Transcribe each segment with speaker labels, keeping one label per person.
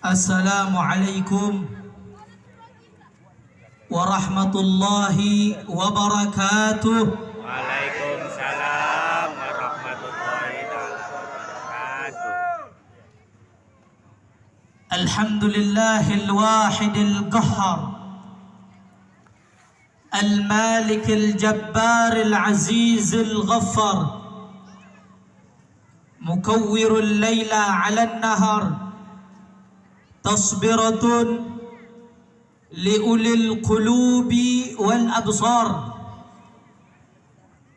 Speaker 1: Assalamualaikum warahmatullahi wabarakatuh.
Speaker 2: Waalaikumsalam warahmatullahi wabarakatuh.
Speaker 1: Alhamdulillahil wahidil qahhar, al-malikil jabbaril azizil ghaffar, mukawwirul layla 'alan nahar, tasbiratun liulil qulubi wal absar,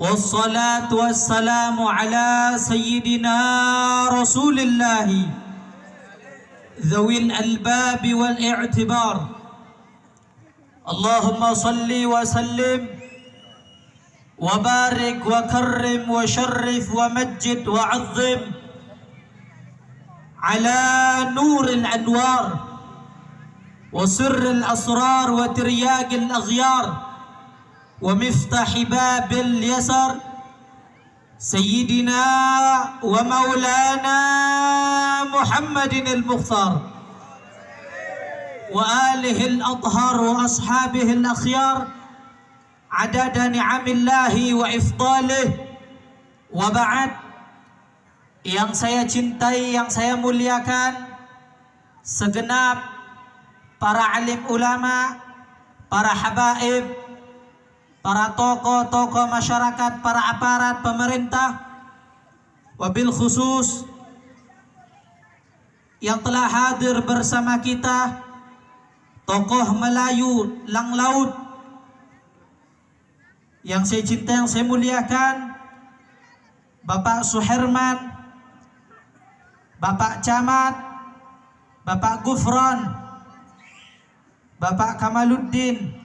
Speaker 1: wassalatu wassalamu ala sayyidina rasulillahi dhawil albabi wal i'tibar. Allahumma salli wa sallim wa barik wa karrim wa sharrif wa majjid wa azzim على نور الأنوار وسر الأسرار وترياق الأغيار ومفتاح باب اليسر سيدنا ومولانا محمد المختار وآله الأطهار وأصحابه الأخيار عدد نعم الله وإفضاله. وبعد، yang saya cintai, yang saya muliakan, segenap para alim ulama, para habaib, para tokoh-tokoh masyarakat, para aparat pemerintah, wabil khusus yang telah hadir bersama kita, tokoh Melayu Lang Laut yang saya cintai, yang saya muliakan, Bapak Suherman, Bapak Camat, Bapak Gufron, Bapak Kamaluddin,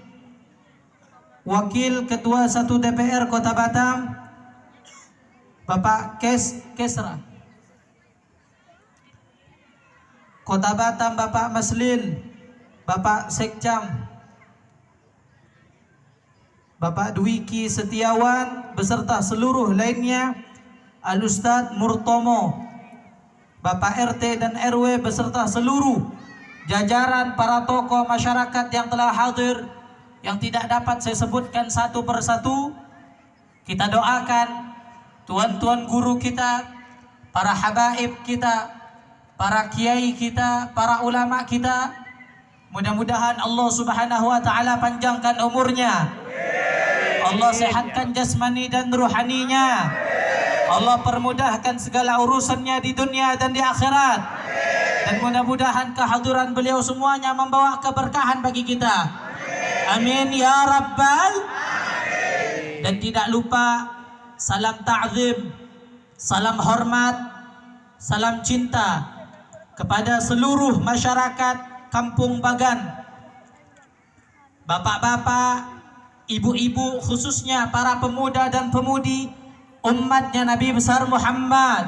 Speaker 1: Wakil Ketua 1 DPR Kota Batam, Bapak Kesra Kota Batam, Bapak Maslin, Bapak Sekcam, Bapak Dwiki Setiawan beserta seluruh lainnya, Al-Ustadz Murtomo, Bapak RT dan RW beserta seluruh jajaran para tokoh masyarakat yang telah hadir, yang tidak dapat saya sebutkan satu persatu. Kita doakan tuan-tuan guru kita, para habaib kita, para kiai kita, para ulama kita, mudah-mudahan Allah Subhanahu wa taala panjangkan umurnya, Allah sehatkan jasmani dan ruhaninya, Allah permudahkan segala urusannya di dunia dan di akhirat, dan mudah-mudahan kehadiran beliau semuanya membawa keberkahan bagi kita. Amin ya rabbal. Dan tidak lupa salam ta'zim, salam hormat, salam cinta kepada seluruh masyarakat Kampung Bagan, bapak-bapak, ibu-ibu, khususnya para pemuda dan pemudi umatnya Nabi besar Muhammad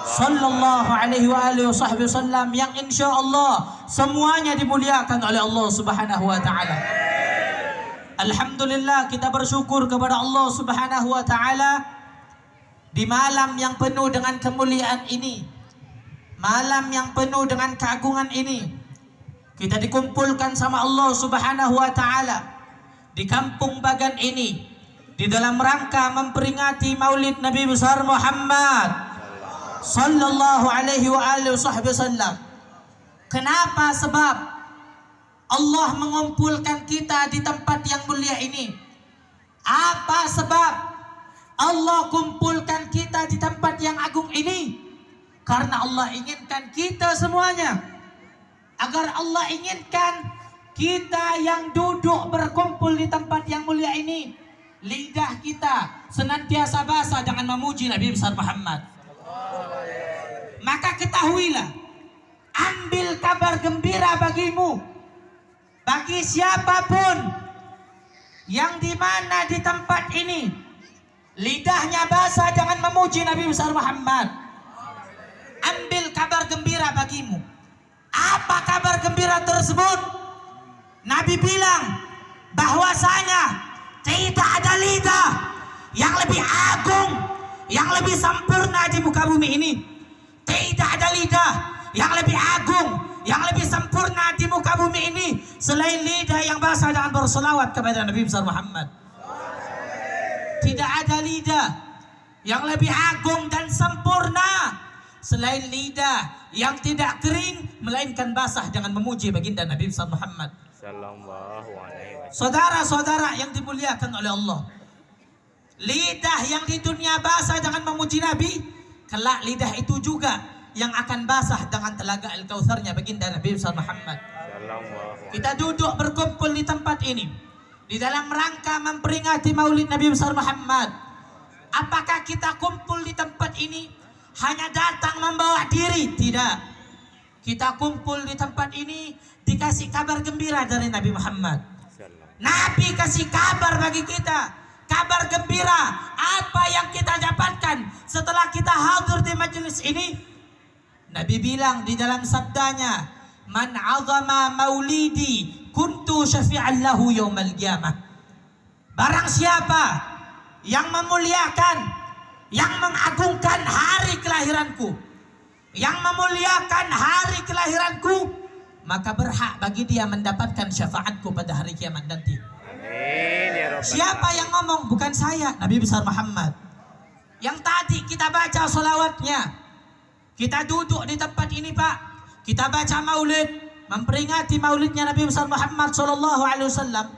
Speaker 1: sallallahu alaihi wasallam, yang insya Allah semuanya dimuliakan oleh Allah Subhanahu wa taala. Alhamdulillah, kita bersyukur kepada Allah Subhanahu wa taala di malam yang penuh dengan kemuliaan ini, malam yang penuh dengan keagungan ini, kita dikumpulkan sama Allah Subhanahu wa taala di Kampung Bagan ini di dalam rangka memperingati Maulid Nabi besar Muhammad sallallahu alaihi wa alihi wasallam. Kenapa? Sebab Allah mengumpulkan kita di tempat yang mulia ini. Apa sebab Allah kumpulkan kita di tempat yang agung ini? Karena Allah inginkan kita semuanya. Agar Allah inginkan kita yang duduk berkumpul di tempat yang mulia ini, lidah kita senantiasa basah dengan memuji Nabi besar Muhammad. Maka ketahuilah, ambil kabar gembira bagimu, bagi siapapun yang dimana di tempat ini lidahnya basah dengan memuji Nabi besar Muhammad. Ambil kabar gembira bagimu. Apa kabar gembira tersebut? Nabi bilang bahwasanya tidak ada lidah yang lebih agung, yang lebih sempurna di muka bumi ini. Tidak ada lidah yang lebih agung, yang lebih sempurna di muka bumi ini selain lidah yang basah dengan berselawat kepada Nabi besar Muhammad. Tidak ada lidah yang lebih agung dan sempurna selain lidah yang tidak kering melainkan basah dengan memuji baginda Nabi besar Muhammad.
Speaker 2: Sallallahu alaihi wasallam.
Speaker 1: Saudara-saudara yang dimuliakan oleh Allah, lidah yang di dunia basah dengan memuji Nabi, kelak lidah itu juga yang akan basah dengan telaga Al-Kautsarnya baginda Nabi besar Muhammad. Kita duduk berkumpul di tempat ini di dalam rangka memperingati Maulid Nabi besar Muhammad. Apakah kita kumpul di tempat ini hanya datang membawa diri? Tidak. Kita kumpul di tempat ini dikasih kabar gembira dari Nabi Muhammad. Nabi kasih kabar bagi kita, kabar gembira. Apa yang kita dapatkan setelah kita hadir di majelis ini? Nabi bilang di dalam sabdanya, "Man 'azama maulidi kuntu syafi'an lahu yaumal qiyamah." Barang siapa yang memuliakan, yang mengagungkan hari kelahiranku, yang memuliakan hari kelahiranku, maka berhak bagi dia mendapatkan syafaatku pada hari kiamat nanti.
Speaker 2: Amin ya Rabbal
Speaker 1: Siapa yang ngomong? Bukan saya, Nabi besar Muhammad. Yang tadi kita baca solawatnya, kita duduk di tempat ini Pak, kita baca maulid, memperingati maulidnya Nabi besar Muhammad sallallahu alaihi wasallam.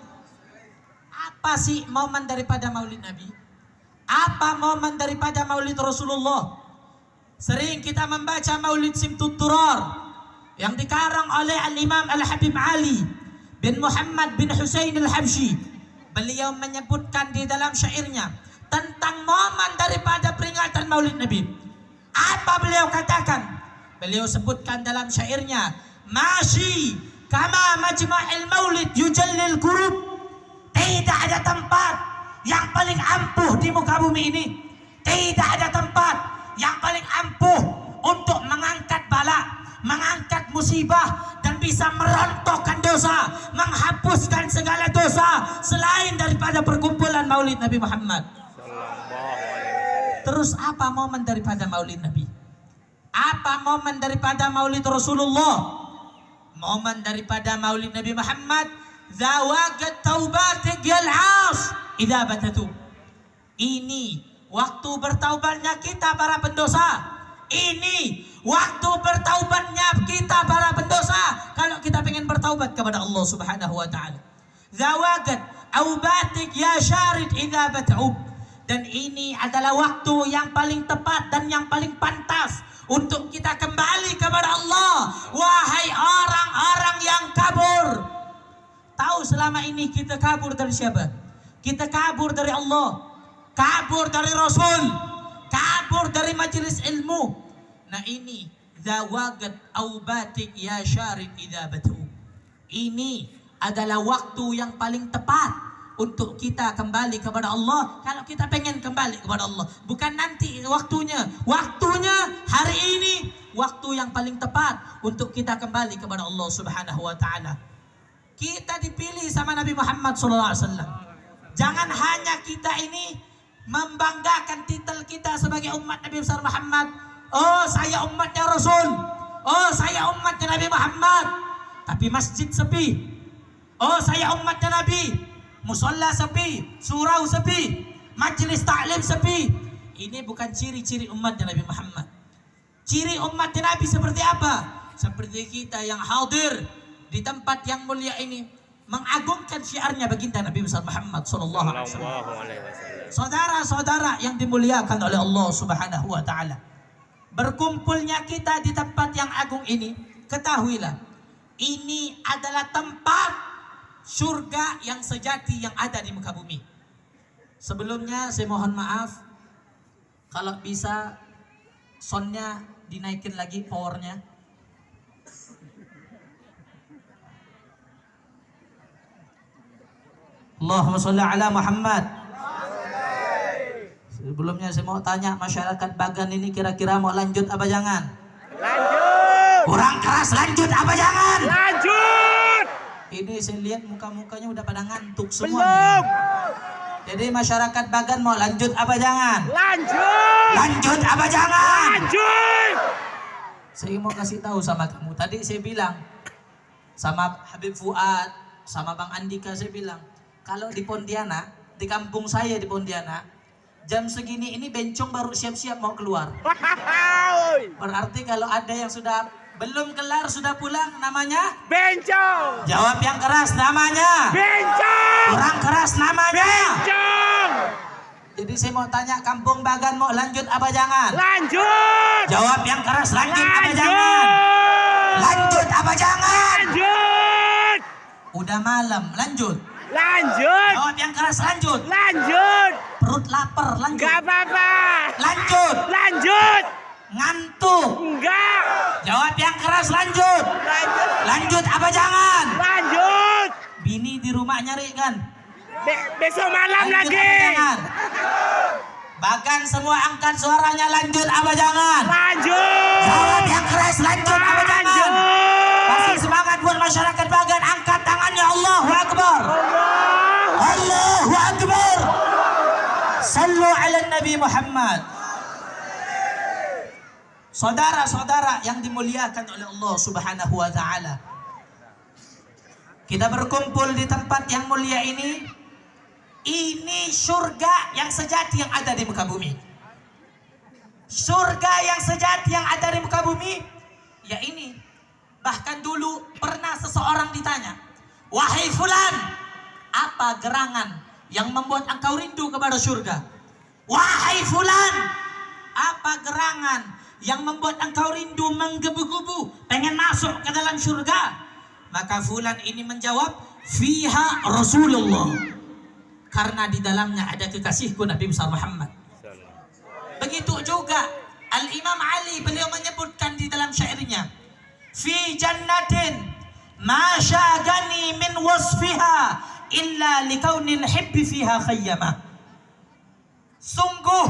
Speaker 1: Apa sih momen daripada maulid Nabi? Apa momen daripada maulid Rasulullah? Sering kita membaca maulid Simtut Turar yang dikarang oleh Al-Imam Al-Habib Ali bin Muhammad bin Husain Al-Habsyi. Beliau menyebutkan di dalam syairnya tentang momen daripada peringatan maulid Nabi. Apa beliau katakan? Beliau sebutkan dalam syairnya, "Masyi kama majma'il maulid yujallil qurub." Tidak ada tempat yang paling ampuh di muka bumi ini. Tidak ada tempat yang paling ampuh untuk mengangkat bala, mengangkat musibah, dan bisa merontokkan dosa, menghapuskan segala dosa selain daripada perkumpulan maulid Nabi Muhammad. Terus apa momen daripada maulid Nabi? Apa momen daripada maulid Rasulullah? Momen daripada maulid Nabi Muhammad, zawagat taubatik yal'as idza batatu. Ini waktu bertaubatnya kita para pendosa. Ini waktu bertaubatnya kita para pendosa. Kalau kita pengen bertaubat kepada Allah Subhanahu wa taala. Zawagat aubatik ya syarid idza bat'ub. Dan ini adalah waktu yang paling tepat dan yang paling pantas untuk kita kembali kepada Allah. Wahai orang-orang yang kabur. Tahu selama ini kita kabur dari siapa? Kita kabur dari Allah, kabur dari Rasul, kabur dari majelis ilmu. Nah ini zawagat aubatik ya syarid idza batu. Ini adalah waktu yang paling tepat untuk kita kembali kepada Allah. Kalau kita pengen kembali kepada Allah, bukan nanti waktunya. Waktunya hari ini, waktu yang paling tepat untuk kita kembali kepada Allah Subhanahu wa taala. Kita dipilih sama Nabi Muhammad SAW. Jangan hanya kita ini membanggakan titel kita sebagai umat Nabi besar Muhammad. Oh, saya umatnya Rasul. Oh, saya umatnya Nabi Muhammad. Tapi masjid sepi. Oh, saya umatnya Nabi. Musalla sepi, surau sepi, majlis ta'lim sepi. Ini bukan ciri-ciri umatnya Nabi Muhammad. Ciri umat Nabi seperti apa? Seperti kita yang hadir di tempat yang mulia ini, mengagungkan syiarnya baginda Nabi besar Muhammad sallallahu alaihi wasallam. Saudara-saudara yang dimuliakan oleh Allah Subhanahu wa taala. Berkumpulnya kita di tempat yang agung ini, ketahuilah, ini adalah tempat surga yang sejati yang ada di muka bumi. Sebelumnya saya mohon maaf, kalau bisa soundnya dinaikin lagi powernya. Allahumma sholli ala Muhammad. Sebelumnya saya mau tanya, masyarakat Bagan ini kira-kira mau lanjut apa jangan?
Speaker 2: Lanjut.
Speaker 1: Kurang keras, lanjut apa jangan?
Speaker 2: Lanjut.
Speaker 1: Ini saya lihat muka-mukanya udah pada ngantuk semua.
Speaker 2: Belum.
Speaker 1: nih. Jadi masyarakat Bagan mau lanjut apa jangan?
Speaker 2: Lanjut.
Speaker 1: Lanjut apa jangan?
Speaker 2: Lanjut.
Speaker 1: Saya mau kasih tahu sama kamu. Tadi saya bilang sama Habib Fuad, sama Bang Andika, saya bilang, kalau di Pontianak, di kampung saya di Pontianak, jam segini ini bencong baru siap-siap mau keluar. Berarti kalau ada yang sudah belum kelar sudah pulang, namanya
Speaker 2: Bencong.
Speaker 1: jawab yang keras, namanya
Speaker 2: Bencong.
Speaker 1: kurang keras, namanya.
Speaker 2: Bencong.
Speaker 1: Jadi saya mau tanya, kampung Bagan mau lanjut apa jangan?
Speaker 2: Lanjut.
Speaker 1: Jawab yang keras, lanjut apa jangan? Lanjut apa jangan?
Speaker 2: Lanjut.
Speaker 1: Udah malam, lanjut.
Speaker 2: Lanjut.
Speaker 1: Jawab yang keras, lanjut.
Speaker 2: Lanjut.
Speaker 1: Perut lapar, lanjut.
Speaker 2: Gak apa-apa.
Speaker 1: Lanjut.
Speaker 2: Lanjut.
Speaker 1: Ngantuk.
Speaker 2: Enggak.
Speaker 1: Jawab yang keras, lanjut.
Speaker 2: Lanjut.
Speaker 1: Lanjut apa jangan?
Speaker 2: Lanjut.
Speaker 1: Bini di rumah nyari kan?
Speaker 2: Besok malam
Speaker 1: Lanjut
Speaker 2: lagi.
Speaker 1: apa jangan? Bagan semua angkat suaranya, lanjut apa jangan?
Speaker 2: Lanjut.
Speaker 1: Jawab yang keras, lanjut apa jangan?
Speaker 2: Lanjut.
Speaker 1: Kasih semangat buat masyarakat Bagan, angkat tangannya, Allahu Akbar. Allahu Akbar. Sallu ala Nabi Muhammad. Saudara-saudara yang dimuliakan oleh Allah Subhanahu wa taala, kita berkumpul di tempat yang mulia ini. Ini surga yang sejati yang ada di muka bumi. Surga yang sejati yang ada di muka bumi, ya ini. Bahkan dulu pernah seseorang ditanya, wahai fulan, apa gerangan yang membuat engkau rindu kepada surga? Wahai fulan, apa gerangan yang membuat engkau rindu menggebu-gebu pengen masuk ke dalam surga? Maka fulan ini menjawab, fiha Rasulullah, karena di dalamnya ada kekasihku Nabi besar Muhammad. Begitu juga Al-Imam Ali, beliau menyebutkan di dalam syairnya, fi jannatin ma syagani min wasfiha illa likaunil hibbi fiha khayyama. Sungguh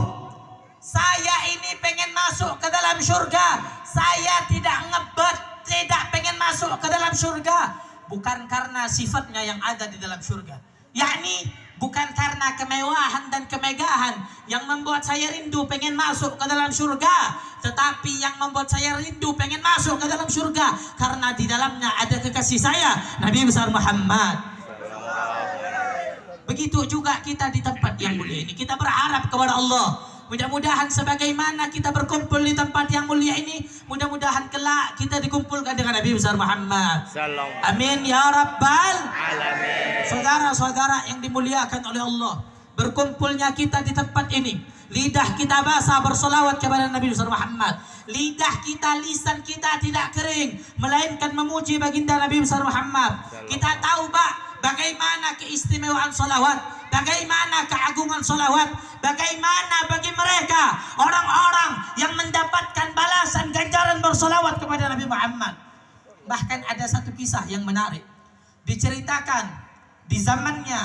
Speaker 1: saya ini pengen masuk ke dalam surga. Saya tidak ngebet, tidak pengen masuk ke dalam surga, bukan karena sifatnya yang ada di dalam surga, yakni bukan karena kemewahan dan kemegahan yang membuat saya rindu pengen masuk ke dalam surga, tetapi yang membuat saya rindu pengen masuk ke dalam surga karena di dalamnya ada kekasih saya Nabi besar Muhammad. Begitu juga kita di tempat yang mulia ini, kita berharap kepada Allah, mudah-mudahan sebagaimana kita berkumpul di tempat yang mulia ini, mudah-mudahan kelak kita dikumpulkan dengan Nabi besar Muhammad. Amin ya rabbal alamin. Saudara-saudara yang dimuliakan oleh Allah, berkumpulnya kita di tempat ini, lidah kita basah bersolawat kepada Nabi besar Muhammad. Lidah kita, lisan kita tidak kering, melainkan memuji baginda Nabi besar Muhammad. Kita tahu bagaimana keistimewaan solawat, bagaimana keagungan solawat, bagaimana bagi mereka orang-orang yang mendapatkan balasan ganjaran bersolawat kepada Nabi Muhammad. Bahkan ada satu kisah yang menarik, diceritakan di zamannya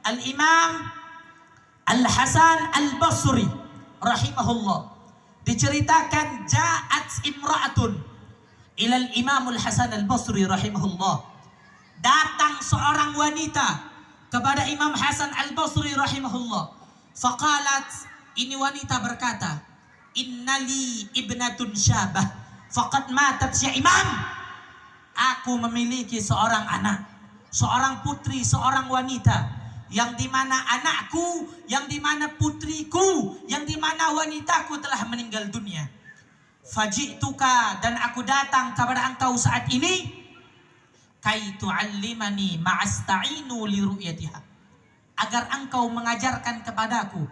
Speaker 1: Al-Imam Al-Hasan Al-Basri rahimahullah. Diceritakan ja'at imra'atun ilal Imam Al-Hasan Al-Basri rahimahullah. Datang seorang wanita kepada Imam Hasan Al-Basri rahimahullah. Faqalat, ini wanita berkata, innali ibnatun syabah faqad matat ya Imam. Aku memiliki seorang anak, seorang putri, seorang wanita, yang dimana anakku, yang dimana putriku, yang dimana wanitaku telah meninggal dunia. Faji'tuka, dan aku datang kepada engkau saat ini, kai tu'allimani ma'asta'inu li ru'yatiha, agar engkau mengajarkan kepadaku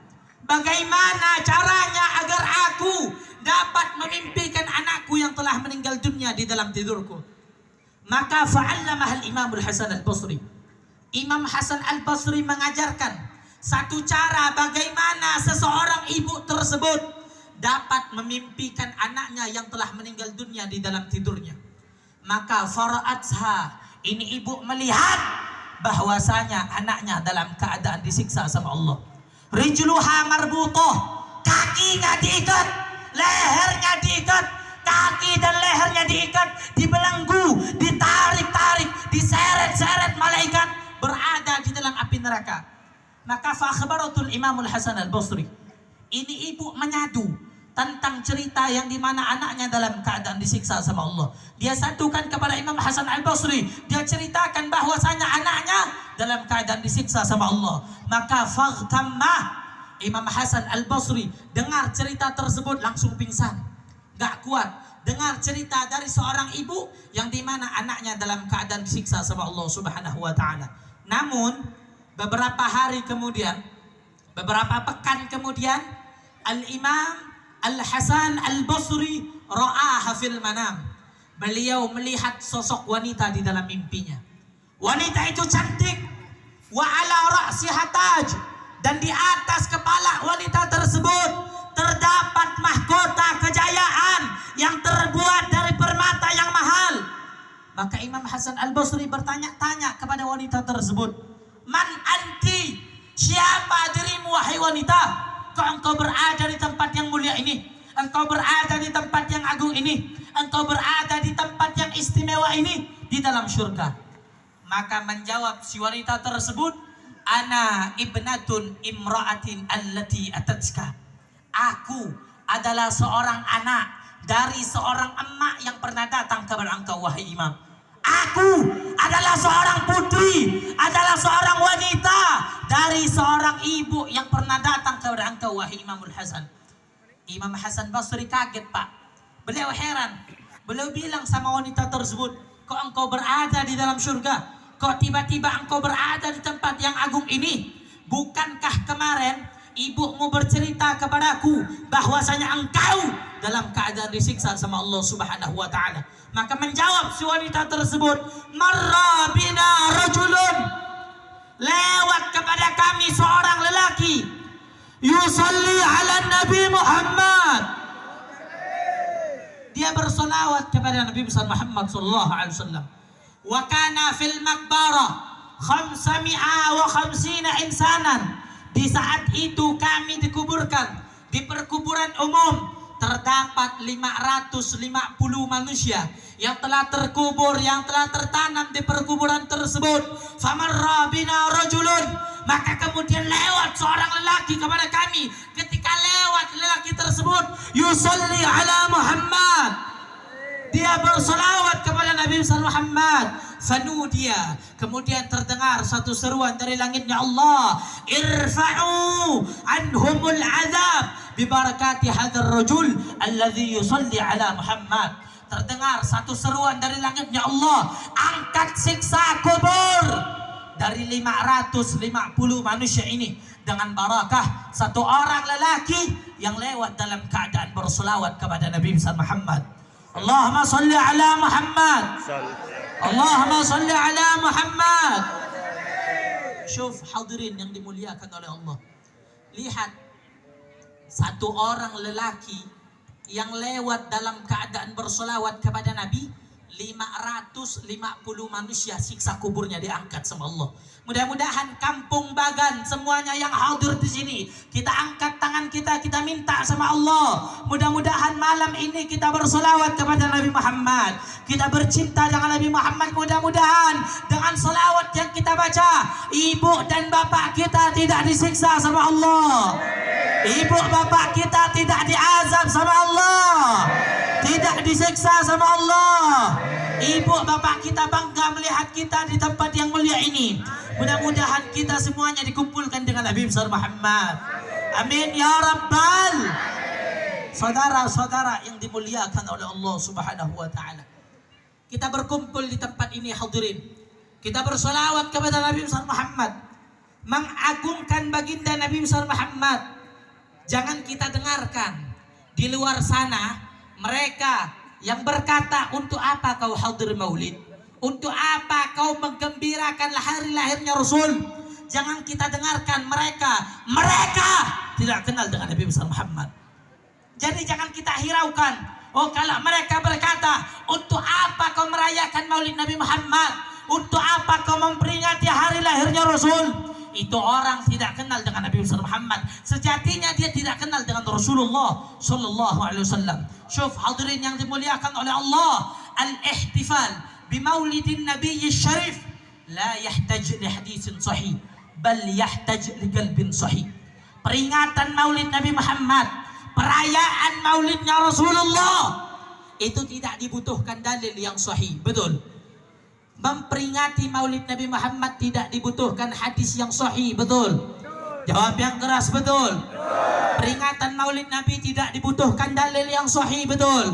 Speaker 1: bagaimana caranya agar aku dapat memimpikan anakku yang telah meninggal dunia di dalam tidurku. Maka fa'allamah al-Imam al-Hasan al-Basri. Imam Hasan al-Basri mengajarkan satu cara bagaimana seseorang ibu tersebut dapat memimpikan anaknya yang telah meninggal dunia di dalam tidurnya. Maka fara'atha, ini ibu melihat bahwasanya anaknya dalam keadaan disiksa sama Allah. Rijluha marbutoh, kakinya diikat, lehernya diikat, kaki dan lehernya diikat, dibelenggu, ditarik-tarik, diseret-seret malaikat, berada di dalam api neraka. Maka fa akhbaratul Imamul Hasan al-Basri, ini ibu menyadu tentang cerita yang dimana anaknya dalam keadaan disiksa sama Allah. Dia satukan kepada Imam Hasan al-Basri, dia ceritakan bahwasanya anaknya dalam keadaan disiksa sama Allah. Maka faghtammah, Imam Hasan al-Basri dengar cerita tersebut langsung pingsan, gak kuat dengar cerita dari seorang ibu yang dimana anaknya dalam keadaan disiksa sama Allah Subhanahu wa ta'ala. Namun beberapa hari kemudian, beberapa pekan kemudian, Al-Imam Al-Hasan Al-Basri ra'aha fil manam. Beliau melihat sosok wanita di dalam mimpinya. Wanita itu cantik, wa ala ra'siha taj, dan di atas kepala wanita tersebut terdapat mahkota kejayaan yang terbuat dari permata yang mahal. Maka Imam Hasan Al-Basri bertanya-tanya kepada wanita tersebut, "Man anti? Siapa dirimu wahai wanita? Engkau berada di tempat yang mulia ini, engkau berada di tempat yang agung ini, engkau berada di tempat yang istimewa ini di dalam syurga." Maka menjawab si wanita tersebut, "Ana ibnatun imra'atin allati atatka." Aku adalah seorang anak dari seorang emak yang pernah datang kepada engkau wahai imam. Aku adalah seorang putri, adalah seorang wanita dari seorang ibu yang pernah datang kepada engkau wahai Imamul Hasan. Imam Hasan Basri kaget, Pak. Beliau heran. Beliau bilang sama wanita tersebut, "Kok engkau berada di dalam surga? Kok tiba-tiba engkau berada di tempat yang agung ini? Bukankah kemarin ibumu bercerita kepadaku bahwasanya engkau dalam keadaan disiksa sama Allah Subhanahu wa ta'ala?" Maka menjawab si wanita tersebut, "Marra bina rajulun." Lewat kepada kami seorang lelaki, yusalli ala Nabi Muhammad. Dia bersolawat kepada Nabi Muhammad sallallahu alaihi wasallam. Wa kana fil maqbarah 550 insanan. Di saat itu kami dikuburkan di perkuburan umum, terdapat 550 manusia yang telah terkubur, yang telah tertanam di perkuburan tersebut. Famarra bina rajulun, maka kemudian lewat seorang lelaki kepada kami. Ketika lewat lelaki tersebut, yusalli ala Muhammad, dia bersolawat kepada Nabi Muhammad. Fanudia, kemudian terdengar satu seruan dari langitnya Allah, irfa'u anhumul azab bibarakati hadzal rajul alladhi yusalli ala Muhammad. Terdengar satu seruan dari langitnya Allah, angkat siksa kubur dari 550 manusia ini dengan barakah satu orang lelaki yang lewat dalam keadaan bersolawat kepada Nabi Muhammad. Allahumma salli ala Muhammad. Allahumma salli ala Muhammad. Syuf hadirin yang dimuliakan oleh Allah, lihat satu orang lelaki yang lewat dalam keadaan bersolawat kepada Nabi, 550 manusia siksa kuburnya diangkat sama Allah. Mudah-mudahan kampung Bagan semuanya yang hadir di sini, kita angkat tangan kita minta sama Allah. Mudah-mudahan malam ini kita bersolawat kepada Nabi Muhammad, kita bercinta dengan Nabi Muhammad. Mudah-mudahan dengan solawat yang kita baca, ibu dan bapak kita tidak disiksa sama Allah, ibu bapak kita tidak diazab sama Allah, tidak disiksa sama Allah. Ibu bapak kita bangga melihat kita di tempat yang mulia ini. Mudah-mudahan kita semuanya dikumpulkan dengan Nabi besar Muhammad. Amin ya Rabbal. Saudara-saudara yang dimuliakan oleh Allah Subhanahu wa taala. Kita berkumpul di tempat ini hadirin. Kita bersolawat kepada Nabi besar Muhammad, mengagungkan baginda Nabi besar Muhammad. Jangan kita dengarkan di luar sana mereka yang berkata, untuk apa kau hadir maulid? Untuk apa kau menggembirakan hari lahirnya Rasul? Jangan kita dengarkan mereka tidak kenal dengan Nabi besar Muhammad. Jadi jangan kita hiraukan. Oh, kalau mereka berkata, untuk apa kau merayakan maulid Nabi Muhammad? Untuk apa kau memperingati hari lahirnya Rasul? Itu orang tidak kenal dengan Nabi besar Muhammad. Sejatinya dia tidak kenal dengan Rasulullah sallallahu alaihi wasallam. Syuf hadirin yang dimuliakan oleh Allah, al-ihtifal bimaulidin nabiyyi syarif la yahtaj li haditsin sahih, bal yahtaj li qalbin sahih. Peringatan maulid Nabi Muhammad, perayaan maulidnya Rasulullah, itu tidak dibutuhkan dalil yang sahih, betul? Memperingati maulid Nabi Muhammad tidak dibutuhkan hadis yang sahih, betul? Jawab yang keras, betul? Peringatan maulid Nabi tidak dibutuhkan dalil yang sahih, betul?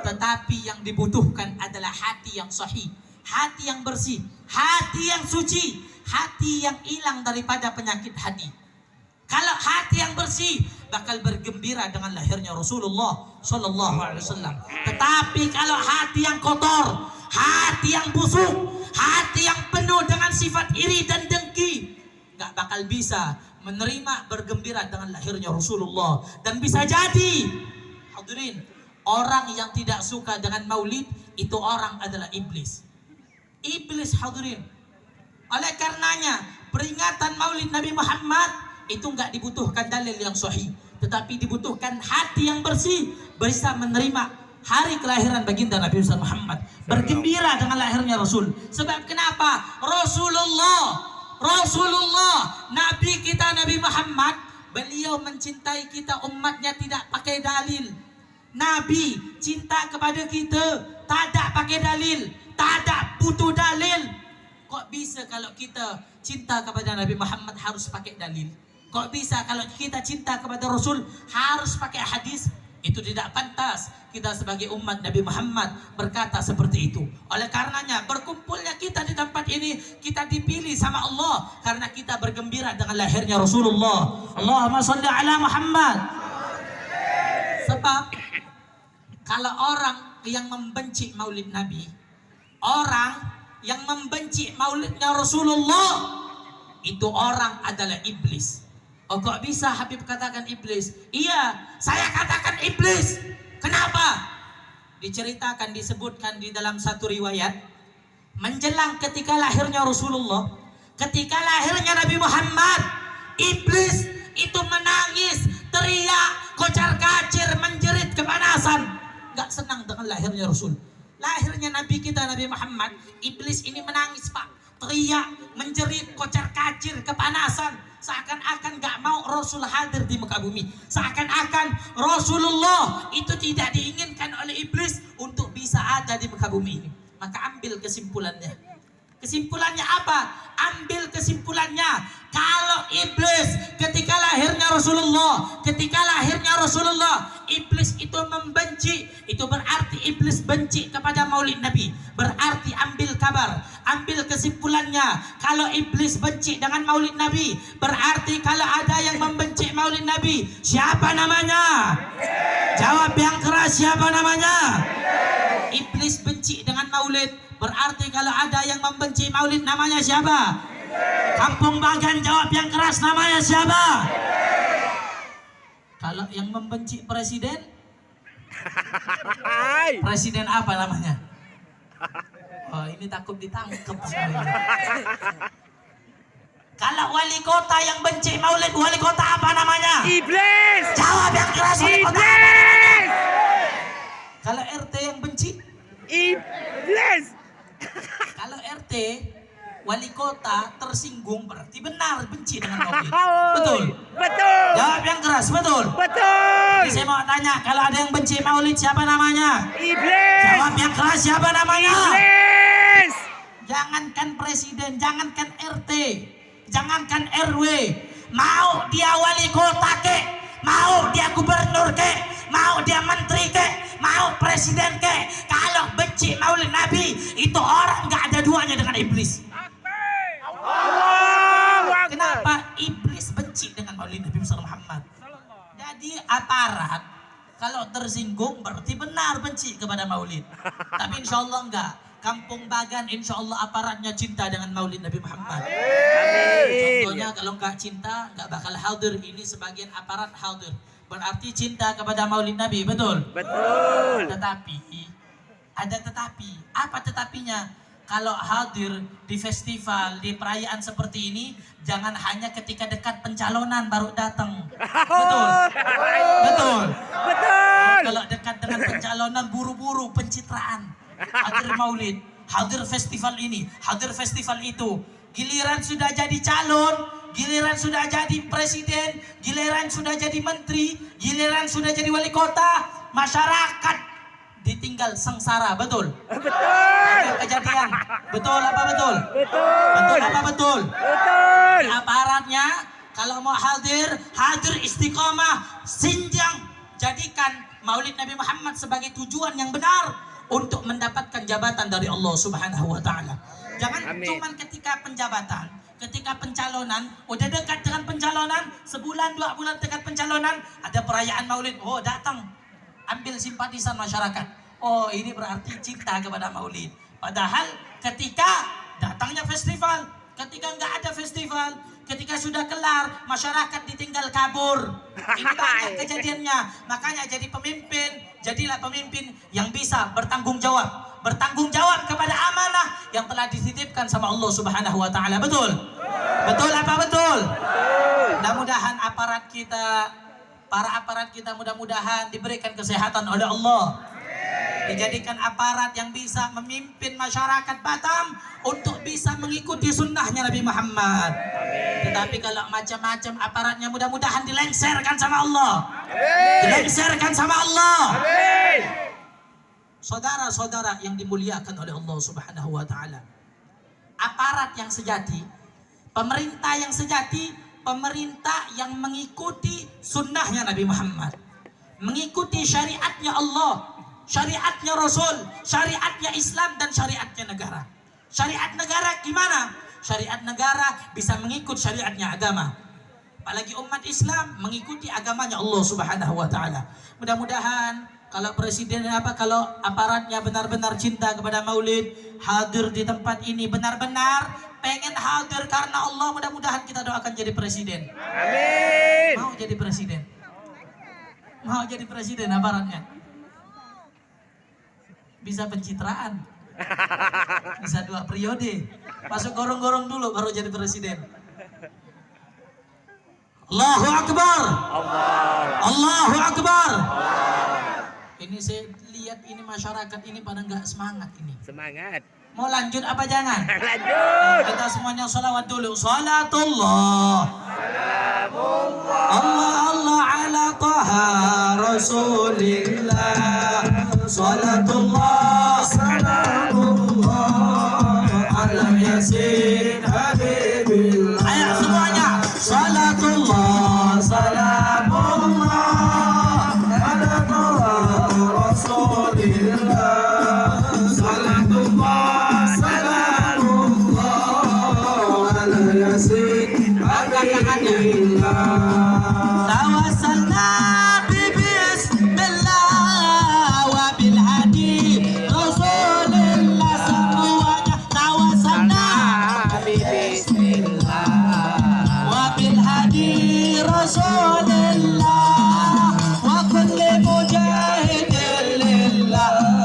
Speaker 1: Tetapi yang dibutuhkan adalah hati yang sahih, hati yang bersih, hati yang suci, hati yang hilang daripada penyakit hati. Kalau hati yang bersih bakal bergembira dengan lahirnya Rasulullah sallallahu alaihi wasallam. Tetapi kalau hati yang kotor, hati yang busuk, hati yang penuh dengan sifat iri dan dengki, nggak bakal bisa menerima bergembira dengan lahirnya Rasulullah. Dan bisa jadi, hadirin, orang yang tidak suka dengan maulid itu orang adalah iblis. Iblis, hadirin. Oleh karenanya peringatan maulid Nabi Muhammad itu nggak dibutuhkan dalil yang sahih, tetapi dibutuhkan hati yang bersih, bisa menerima hari kelahiran baginda Nabi Muhammad, bergembira dengan lahirnya Rasul. Sebab kenapa? Rasulullah, Nabi kita Nabi Muhammad, beliau mencintai kita umatnya tidak pakai dalil. Nabi cinta kepada kita tak pakai dalil, tak butuh dalil. Kok bisa kalau kita cinta kepada Nabi Muhammad harus pakai dalil? Kok bisa kalau kita cinta kepada Rasul harus pakai hadis? Itu tidak pantas kita sebagai umat Nabi Muhammad berkata seperti itu. Oleh karenanya berkumpulnya kita di tempat ini, kita dipilih sama Allah karena kita bergembira dengan lahirnya Rasulullah. Allahumma sholli ala Muhammad. Sebab kalau orang yang membenci maulid Nabi, orang yang membenci maulidnya Rasulullah, itu orang adalah iblis. Oh, kok bisa Habib katakan iblis? Iya, saya katakan iblis. Kenapa? Diceritakan, disebutkan di dalam satu riwayat, menjelang ketika lahirnya Rasulullah, ketika lahirnya Nabi Muhammad, iblis itu menangis, teriak, kocar-kacir, menjerit kepanasan. Gak senang dengan lahirnya Rasul. Lahirnya Nabi kita Nabi Muhammad, iblis ini menangis, Pak. Teriak, menjerit, kocar-kacir, kepanasan. Seakan-akan gak mau Rasul hadir di muka bumi. Seakan-akan Rasulullah itu tidak diinginkan oleh iblis untuk bisa ada di muka bumi ini. Maka ambil kesimpulannya. Kesimpulannya apa? Ambil kesimpulannya. Kalau iblis ketika lahirnya Rasulullah, iblis itu membenci, itu berarti iblis benci kepada maulid Nabi. Berarti ambil kabar, ambil kesimpulannya. Kalau iblis benci dengan maulid Nabi, berarti kalau ada yang membenci maulid Nabi, siapa namanya? Jawab yang keras, siapa namanya? Iblis benci dengan maulid, berarti kalau ada yang membenci maulid namanya siapa? Kampung Bagan, jawab yang keras, namanya siapa? Kalau yang membenci presiden, presiden apa namanya? Oh, ini takut ditangkap. Kalau wali kota yang benci maulid, wali kota apa namanya?
Speaker 2: Iblis.
Speaker 1: Jawab yang keras, wali kota apa namanya? Kalau RT yang benci?
Speaker 2: Iblis.
Speaker 1: Kalau RT wali kota tersinggung berarti benar benci dengan maulid. Betul?
Speaker 2: Betul.
Speaker 1: Jawab yang keras, betul?
Speaker 2: Betul.
Speaker 1: Jadi saya mau tanya, kalau ada yang benci maulid siapa namanya?
Speaker 2: Iblis.
Speaker 1: Jawab yang keras, siapa namanya?
Speaker 2: Iblis.
Speaker 1: Jangankan presiden, jangankan RT, jangankan RW, mau dia wali kota kek, mau dia gubernur kek, mau dia menteri kek, mau presiden kek, kalau benci maulid Nabi, itu orang nggak ada duanya dengan iblis.
Speaker 2: Allahu Akbar.
Speaker 1: Kenapa? Iblis benci dengan maulid Nabi Muhammad. Jadi aparat kalau tersinggung berarti benar benci kepada maulid. Tapi insya Allah enggak. Kampung Bagan insya Allah aparatnya cinta dengan maulid Nabi Muhammad.
Speaker 2: Amin.
Speaker 1: Contohnya kalau enggak cinta enggak bakal hadir. Ini sebagian aparat hadir. Berarti cinta kepada maulid Nabi, betul?
Speaker 2: Betul.
Speaker 1: Tetapi ada tetapi. Apa tetapinya? Kalau hadir di festival, di perayaan seperti ini, jangan hanya ketika dekat pencalonan baru datang. Betul? Betul.
Speaker 2: Betul.
Speaker 1: Kalau dekat dengan pencalonan, buru-buru pencitraan. Hadir maulid, hadir festival ini, hadir festival itu. Giliran sudah jadi calon, giliran sudah jadi presiden, giliran sudah jadi menteri, giliran sudah jadi wali kota, masyarakat ditinggal sengsara, betul?
Speaker 2: Betul.
Speaker 1: Ada kejadian, betul apa betul?
Speaker 2: Betul.
Speaker 1: Betul apa betul?
Speaker 2: Betul.
Speaker 1: Aparatnya kalau mau hadir, hadir istiqamah, sinjang, jadikan maulid Nabi Muhammad sebagai tujuan yang benar untuk mendapatkan jabatan dari Allah Subhanahu wa taala. Jangan
Speaker 2: Amin.
Speaker 1: cuman ketika penjabatan, ketika pencalonan, udah dekat dengan pencalonan, sebulan 2 bulan dekat pencalonan, ada perayaan maulid, oh datang. Ambil simpatisan masyarakat. Oh, ini berarti cinta kepada maulid. Padahal ketika datangnya festival, ketika nggak ada festival, ketika sudah kelar, masyarakat ditinggal kabur. Ini banyak kejadiannya. Makanya jadi pemimpin, jadilah pemimpin yang bisa bertanggung jawab. Bertanggung jawab kepada amanah yang telah dititipkan sama Allah Subhanahu wa taala. Betul? Betul apa betul? Mudah-mudahan aparat kita, para aparat kita mudah-mudahan diberikan kesehatan oleh Allah. Dijadikan aparat yang bisa memimpin masyarakat Batam untuk bisa mengikuti sunnahnya Nabi Muhammad. Tetapi kalau macam-macam aparatnya mudah-mudahan dilengserkan sama Allah. Dilengserkan sama Allah. Saudara-saudara yang dimuliakan oleh Allah Subhanahu wa taala. Aparat yang sejati, pemerintah yang sejati, pemerintah yang mengikuti sunnahnya Nabi Muhammad, mengikuti syariatnya Allah, syariatnya Rasul, syariatnya Islam, dan syariatnya negara. Syariat negara gimana? Syariat negara bisa mengikut syariatnya agama. Apalagi umat Islam mengikuti agamanya Allah Subhanahu wa taala. Mudah-mudahan kalau presiden kalau aparatnya benar-benar cinta kepada maulid, hadir di tempat ini benar-benar pengen hadir karena Allah, mudah-mudahan kita doakan jadi presiden.
Speaker 2: Amin.
Speaker 1: Mau jadi presiden? Mau jadi presiden aparatnya? Bisa pencitraan. Bisa 2 periode. Masuk gorong-gorong dulu baru jadi presiden. Allahu Akbar. Allahu Akbar. Ini saya lihat ini masyarakat ini pada nggak semangat ini.
Speaker 2: Semangat.
Speaker 1: Mau lanjut apa jangan?
Speaker 2: Lanjut.
Speaker 1: Kita semuanya salawat dulu. Salatullah. Allah Allah ala taha Rasulillah. Salatullah. Salamullah ala yasin habibillah. Ayo semuanya. Salatullah. Salamullah ala taha Rasulillah. Salatullah. Salamullah ala yasin habibillah. Tawassalna bismillah wa bil hadi Rasulillah. Semuanya tawassalna bismillah wa bil hadi Rasulillah wa kulli mujahidin lillah.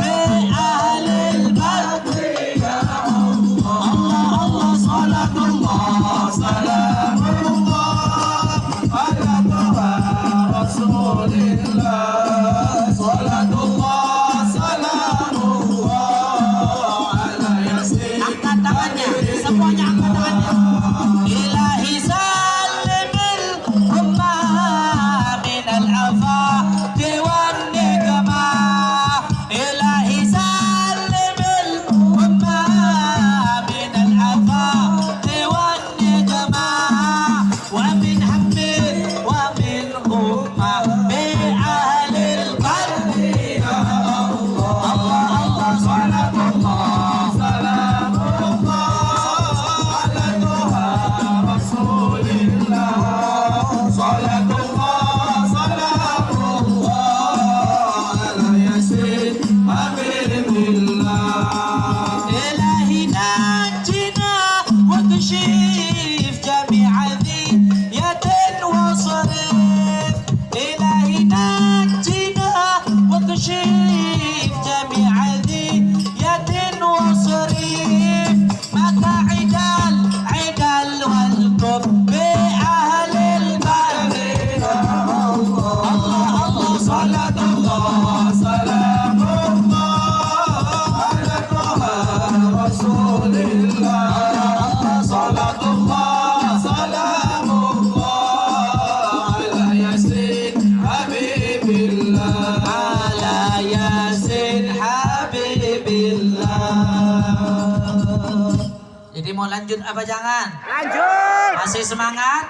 Speaker 1: Jadi mau lanjut apa jangan?
Speaker 2: Lanjut.
Speaker 1: Masih semangat?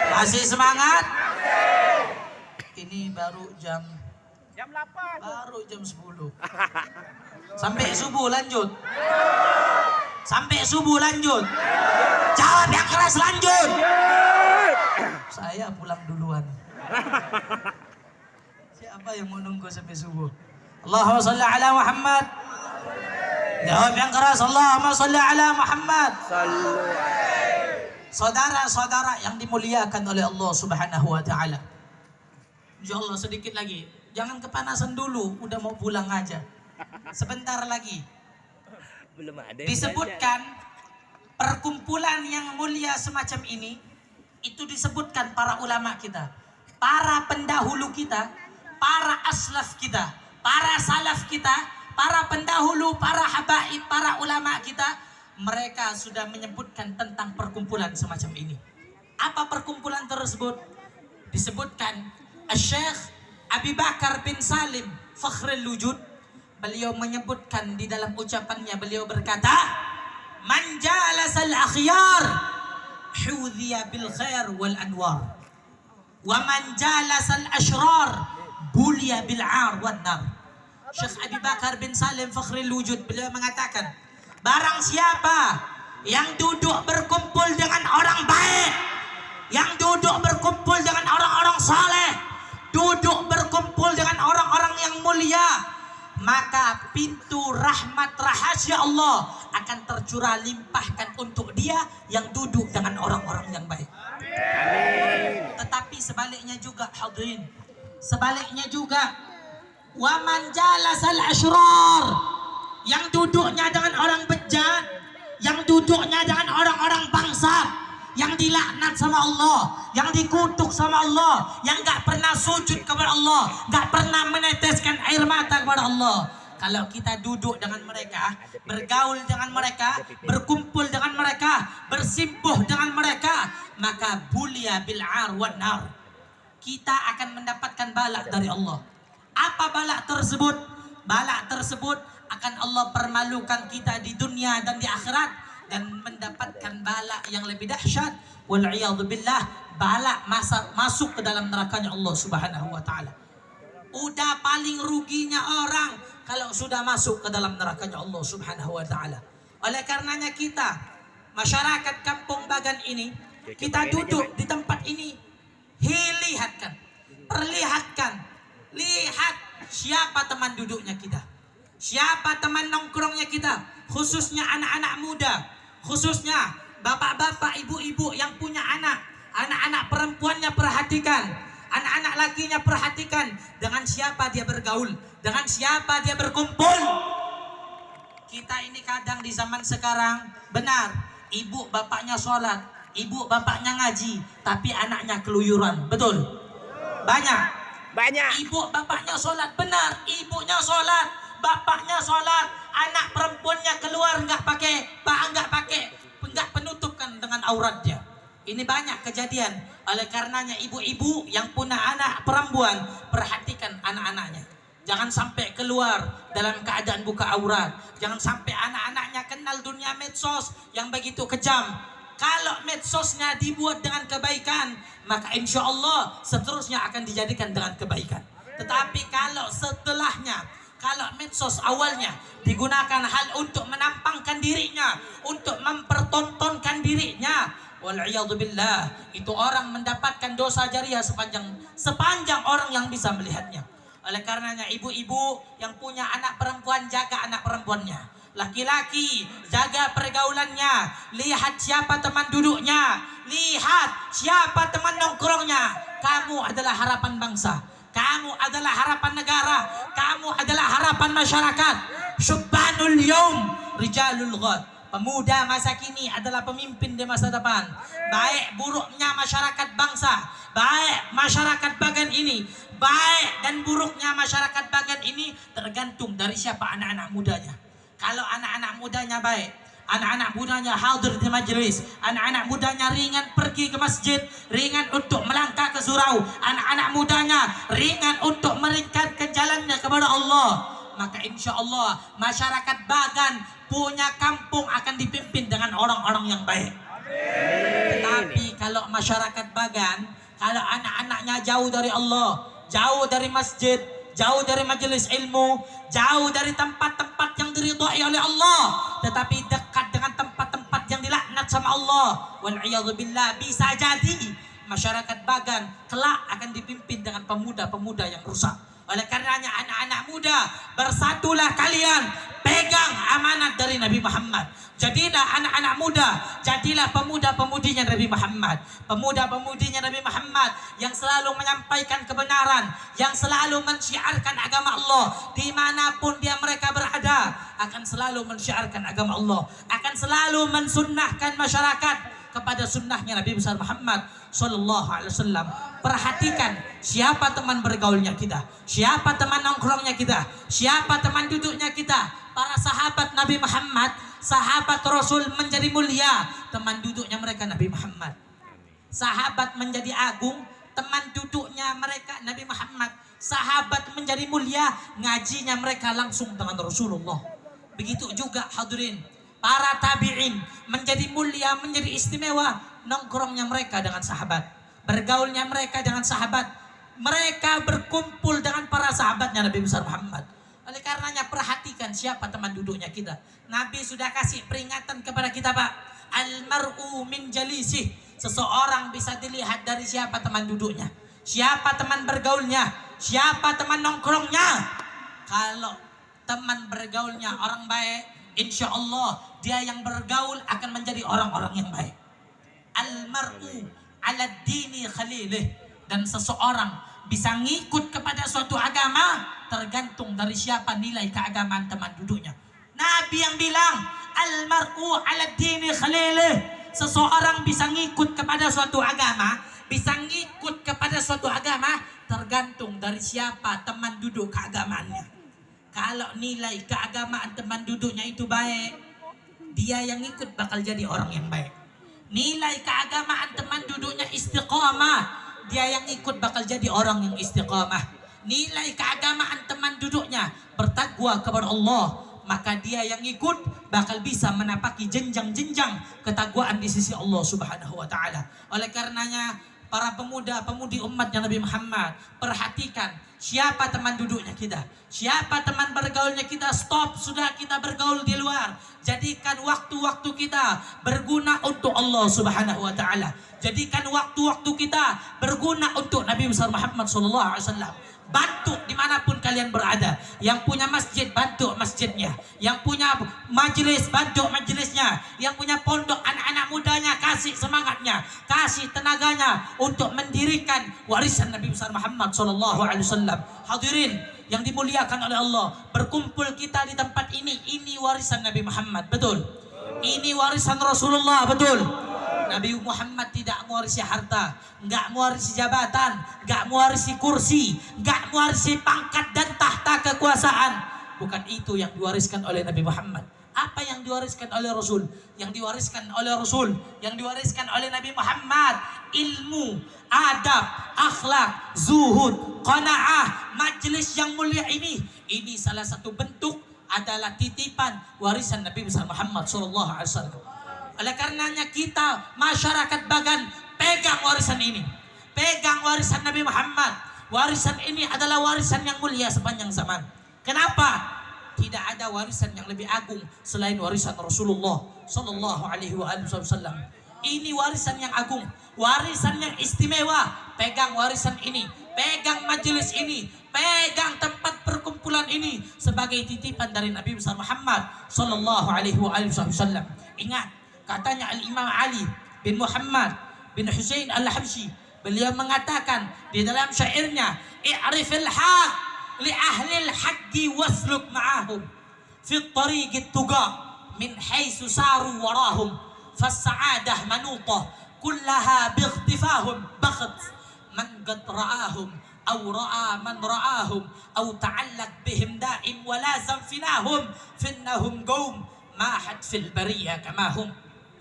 Speaker 1: Masih semangat? Ini baru jam 10. Sampai subuh lanjut. Sampai subuh lanjut. Jawab yang keras lanjut. Saya pulang duluan. Siapa yang mau nunggu sampai subuh? Allahumma sholli ala Muhammad. Jawab yang keras. Allahumma sholli ala Muhammad. Saudara-saudara yang dimuliakan oleh Allah Subhanahu wa taala. Insyaallah sedikit lagi. Jangan kepanasan dulu, udah mau pulang aja. Sebentar lagi.
Speaker 2: Belum ada.
Speaker 1: Disebutkan perkumpulan yang mulia semacam ini itu disebutkan para ulama kita, para pendahulu kita, para aslaf kita, para salaf kita, para pendahulu, para habaib, para ulama kita, mereka sudah menyebutkan tentang perkumpulan semacam ini. Apa perkumpulan tersebut? Disebutkan Syekh Abi Bakar bin Salim Fakhrul Wujud, beliau menyebutkan di dalam ucapannya, beliau berkata, man jalasal akhyar hudhiya bil khair wal anwar wa man jalasal ashrar buliya bil ar wan nar. Syekh Abi Bakar bin Salim Fakhrul Wujud beliau mengatakan, barang siapa yang duduk berkumpul dengan orang baik, yang duduk berkumpul dengan orang-orang saleh, duduk berkumpul dengan orang-orang yang mulia, maka pintu rahmat rahasia Allah akan tercurah limpahkan untuk dia yang duduk dengan orang-orang yang baik. Amin. Tetapi sebaliknya juga hadirin, sebaliknya juga, waman jalasal ashrar, yang duduknya dengan orang bejat, yang duduknya dengan orang-orang bangsat, yang dilaknat sama Allah, yang dikutuk sama Allah, yang gak pernah sujud kepada Allah, gak pernah meneteskan air mata kepada Allah. Kalau kita duduk dengan mereka, bergaul dengan mereka, berkumpul dengan mereka, bersimpuh dengan mereka, maka bulia bil ar wan nar, kita akan mendapatkan balak dari Allah. Apa balak tersebut? Balak tersebut akan Allah permalukan kita di dunia dan di akhirat, dan mendapatkan balak yang lebih dahsyat, wal iyadzu billah, balak masuk ke dalam nerakanya Allah Subhanahu wa taala. Udah paling ruginya orang kalau sudah masuk ke dalam nerakanya Allah Subhanahu wa taala. Oleh karenanya kita, masyarakat Kampung Bagan ini, kita duduk di tempat ini, perlihatkan, lihat siapa teman duduknya kita, siapa teman nongkrongnya kita, khususnya anak-anak muda, khususnya bapak-bapak, ibu-ibu yang punya anak-anak perempuannya perhatikan, anak-anak lakinya perhatikan, dengan siapa dia bergaul, dengan siapa dia berkumpul. Kita ini kadang di zaman sekarang, benar, ibu bapaknya sholat, ibu bapaknya ngaji, tapi anaknya keluyuran, betul? Banyak. Ibu bapaknya sholat, benar, ibunya sholat, bapaknya sholat, anak perempuannya keluar nggak penutupkan dengan auratnya. Ini banyak kejadian. Oleh karenanya ibu-ibu yang punya anak perempuan, perhatikan anak-anaknya. Jangan sampai keluar dalam keadaan buka aurat. Jangan sampai anak-anaknya kenal dunia medsos yang begitu kejam. Kalau medsosnya dibuat dengan kebaikan, maka insya Allah seterusnya akan dijadikan dengan kebaikan. Tetapi kalau setelahnya, kalau medsos awalnya digunakan hal untuk menampangkan dirinya, untuk mempertontonkan dirinya, wal'iyadzubillah, itu orang mendapatkan dosa jariah sepanjang orang yang bisa melihatnya. Oleh karenanya ibu-ibu yang punya anak perempuan, jaga anak perempuannya. Laki-laki, jaga pergaulannya. Lihat siapa teman duduknya, lihat siapa teman nongkrongnya. Kamu adalah harapan bangsa, kamu adalah harapan negara, kamu adalah harapan masyarakat. Syubbanul yaum rijalul ghad, pemuda masa kini adalah pemimpin di masa depan. Baik buruknya masyarakat bangsa, baik masyarakat Bagan ini, baik dan buruknya masyarakat Bagan ini tergantung dari siapa anak-anak mudanya. Kalau anak-anak mudanya baik, anak-anak mudanya hadir di majelis, anak-anak mudanya ringan pergi ke masjid, ringan untuk melangkah ke surau, anak-anak mudanya ringan untuk meringkat ke jalannya kepada Allah,
Speaker 3: maka insya Allah masyarakat Bagan punya kampung akan dipimpin dengan orang-orang yang baik. Tetapi kalau masyarakat Bagan, kalau anak-anaknya jauh dari Allah, jauh dari masjid, jauh dari majelis ilmu, jauh dari tempat-tempat yang diridhai oleh Allah, tetapi dekat dengan tempat-tempat yang dilaknat sama Allah, wal'iyadzubillah, bisa jadi masyarakat Bagan kelak akan dipimpin dengan pemuda-pemuda yang rusak. Oleh karenanya anak-anak muda, bersatulah kalian, pegang amanat dari Nabi Muhammad. Jadilah anak-anak muda, jadilah pemuda-pemudinya Nabi Muhammad. Pemuda-pemudinya Nabi Muhammad yang selalu menyampaikan kebenaran, yang selalu mensyiarkan agama Allah. Dimanapun dia mereka berada, akan selalu mensyiarkan agama Allah, akan selalu mensunnahkan masyarakat kepada sunnahnya Nabi besar Muhammad Sallallahu Alaihi Wasallam. Perhatikan siapa teman bergaulnya kita, siapa teman nongkrongnya kita, siapa teman duduknya kita. Para sahabat Nabi Muhammad, sahabat Rasul menjadi mulia, teman duduknya mereka Nabi Muhammad. Sahabat menjadi agung, teman duduknya mereka Nabi Muhammad. Sahabat menjadi mulia, ngajinya mereka langsung dengan Rasulullah. Begitu juga hadirin, para tabi'in menjadi mulia, menjadi istimewa, nongkrongnya mereka dengan sahabat, bergaulnya mereka dengan sahabat, mereka berkumpul dengan para sahabatnya Nabi besar Muhammad. Oleh karenanya perhatikan siapa teman duduknya kita. Nabi sudah kasih peringatan kepada kita, Pak. Al-mar'u min jalisih. Seseorang bisa dilihat dari siapa teman duduknya, siapa teman bergaulnya, siapa teman nongkrongnya. Kalau teman bergaulnya orang baik, insya Allah dia yang bergaul akan menjadi orang-orang yang baik. Al-mar'u ala dini khalilih. Dan seseorang bisa ngikut kepada suatu agama tergantung dari siapa nilai keagamaan teman duduknya. Nabi yang bilang al-mar'u ala dini khalilih. Seseorang bisa ngikut kepada suatu agama, bisa ngikut kepada suatu agama tergantung dari siapa teman duduk keagamaannya. Kalau nilai keagamaan teman duduknya itu baik, dia yang ikut bakal jadi orang yang baik. Nilai keagamaan teman duduknya istiqamah, dia yang ikut bakal jadi orang yang istiqamah. Nilai keagamaan teman duduknya bertakwa kepada Allah, maka dia yang ikut bakal bisa menapaki jenjang-jenjang ketakwaan di sisi Allah Subhanahu wa taala. Oleh karenanya para pemuda-pemudi umatnya Nabi Muhammad, perhatikan siapa teman duduknya kita, siapa teman bergaulnya kita. Stop, sudah kita bergaul di luar. Jadikan waktu-waktu kita berguna untuk Allah Subhanahu wa taala. Jadikan waktu-waktu kita berguna untuk Nabi besar Muhammad sallallahu alaihi wasallam. Bantu dimanapun kalian berada. Yang punya masjid, bantu masjidnya. Yang punya majelis, bantu majelisnya. Yang punya pondok, anak-anak mudanya kasih semangatnya, kasih tenaganya untuk mendirikan warisan Nabi besar Muhammad sallallahu alaihi wasallam. Hadirin yang dimuliakan oleh Allah, berkumpul kita di tempat ini warisan Nabi Muhammad, betul? Ini warisan Rasulullah, betul? Nabi Muhammad tidak mewarisi harta, nggak mewarisi jabatan, nggak mewarisi kursi, nggak mewarisi pangkat dan tahta kekuasaan. Bukan itu yang diwariskan oleh Nabi Muhammad. Apa yang diwariskan oleh Rasul? Yang diwariskan oleh Rasul, yang diwariskan oleh Nabi Muhammad, ilmu, adab, akhlak, zuhud, qanaah. Majelis yang mulia ini salah satu bentuk adalah titipan warisan Nabi besar Muhammad sallallahu alaihi wasallam. Oleh karenanya kita masyarakat Bagan pegang warisan ini, pegang warisan Nabi Muhammad. Warisan ini adalah warisan yang mulia sepanjang zaman. Kenapa? Tidak ada warisan yang lebih agung selain warisan Rasulullah sallallahu alaihi wasallam. Ini warisan yang agung, warisan yang istimewa. Pegang warisan ini, pegang majelis ini, pegang tempat perkumpulan ini sebagai titipan dari Nabi besar Muhammad sallallahu alaihi wasallam. Ingat, katanya Al-Imam Ali bin Muhammad bin Husain Al-Habsyi, beliau mengatakan di dalam syairnya, i'rifil haq li ahli al-haqqi wasluk ma'ahum fi tariqit tuqa min haitsu saru warahum fas-sa'adah manutah kullaha biikhtifahum baght man qad ra'ahum aw ra'a man ra'ahum aw ta'allaq bihim da'im wa lazam finahum finnahum qaum mahad fil bariyah kama hum.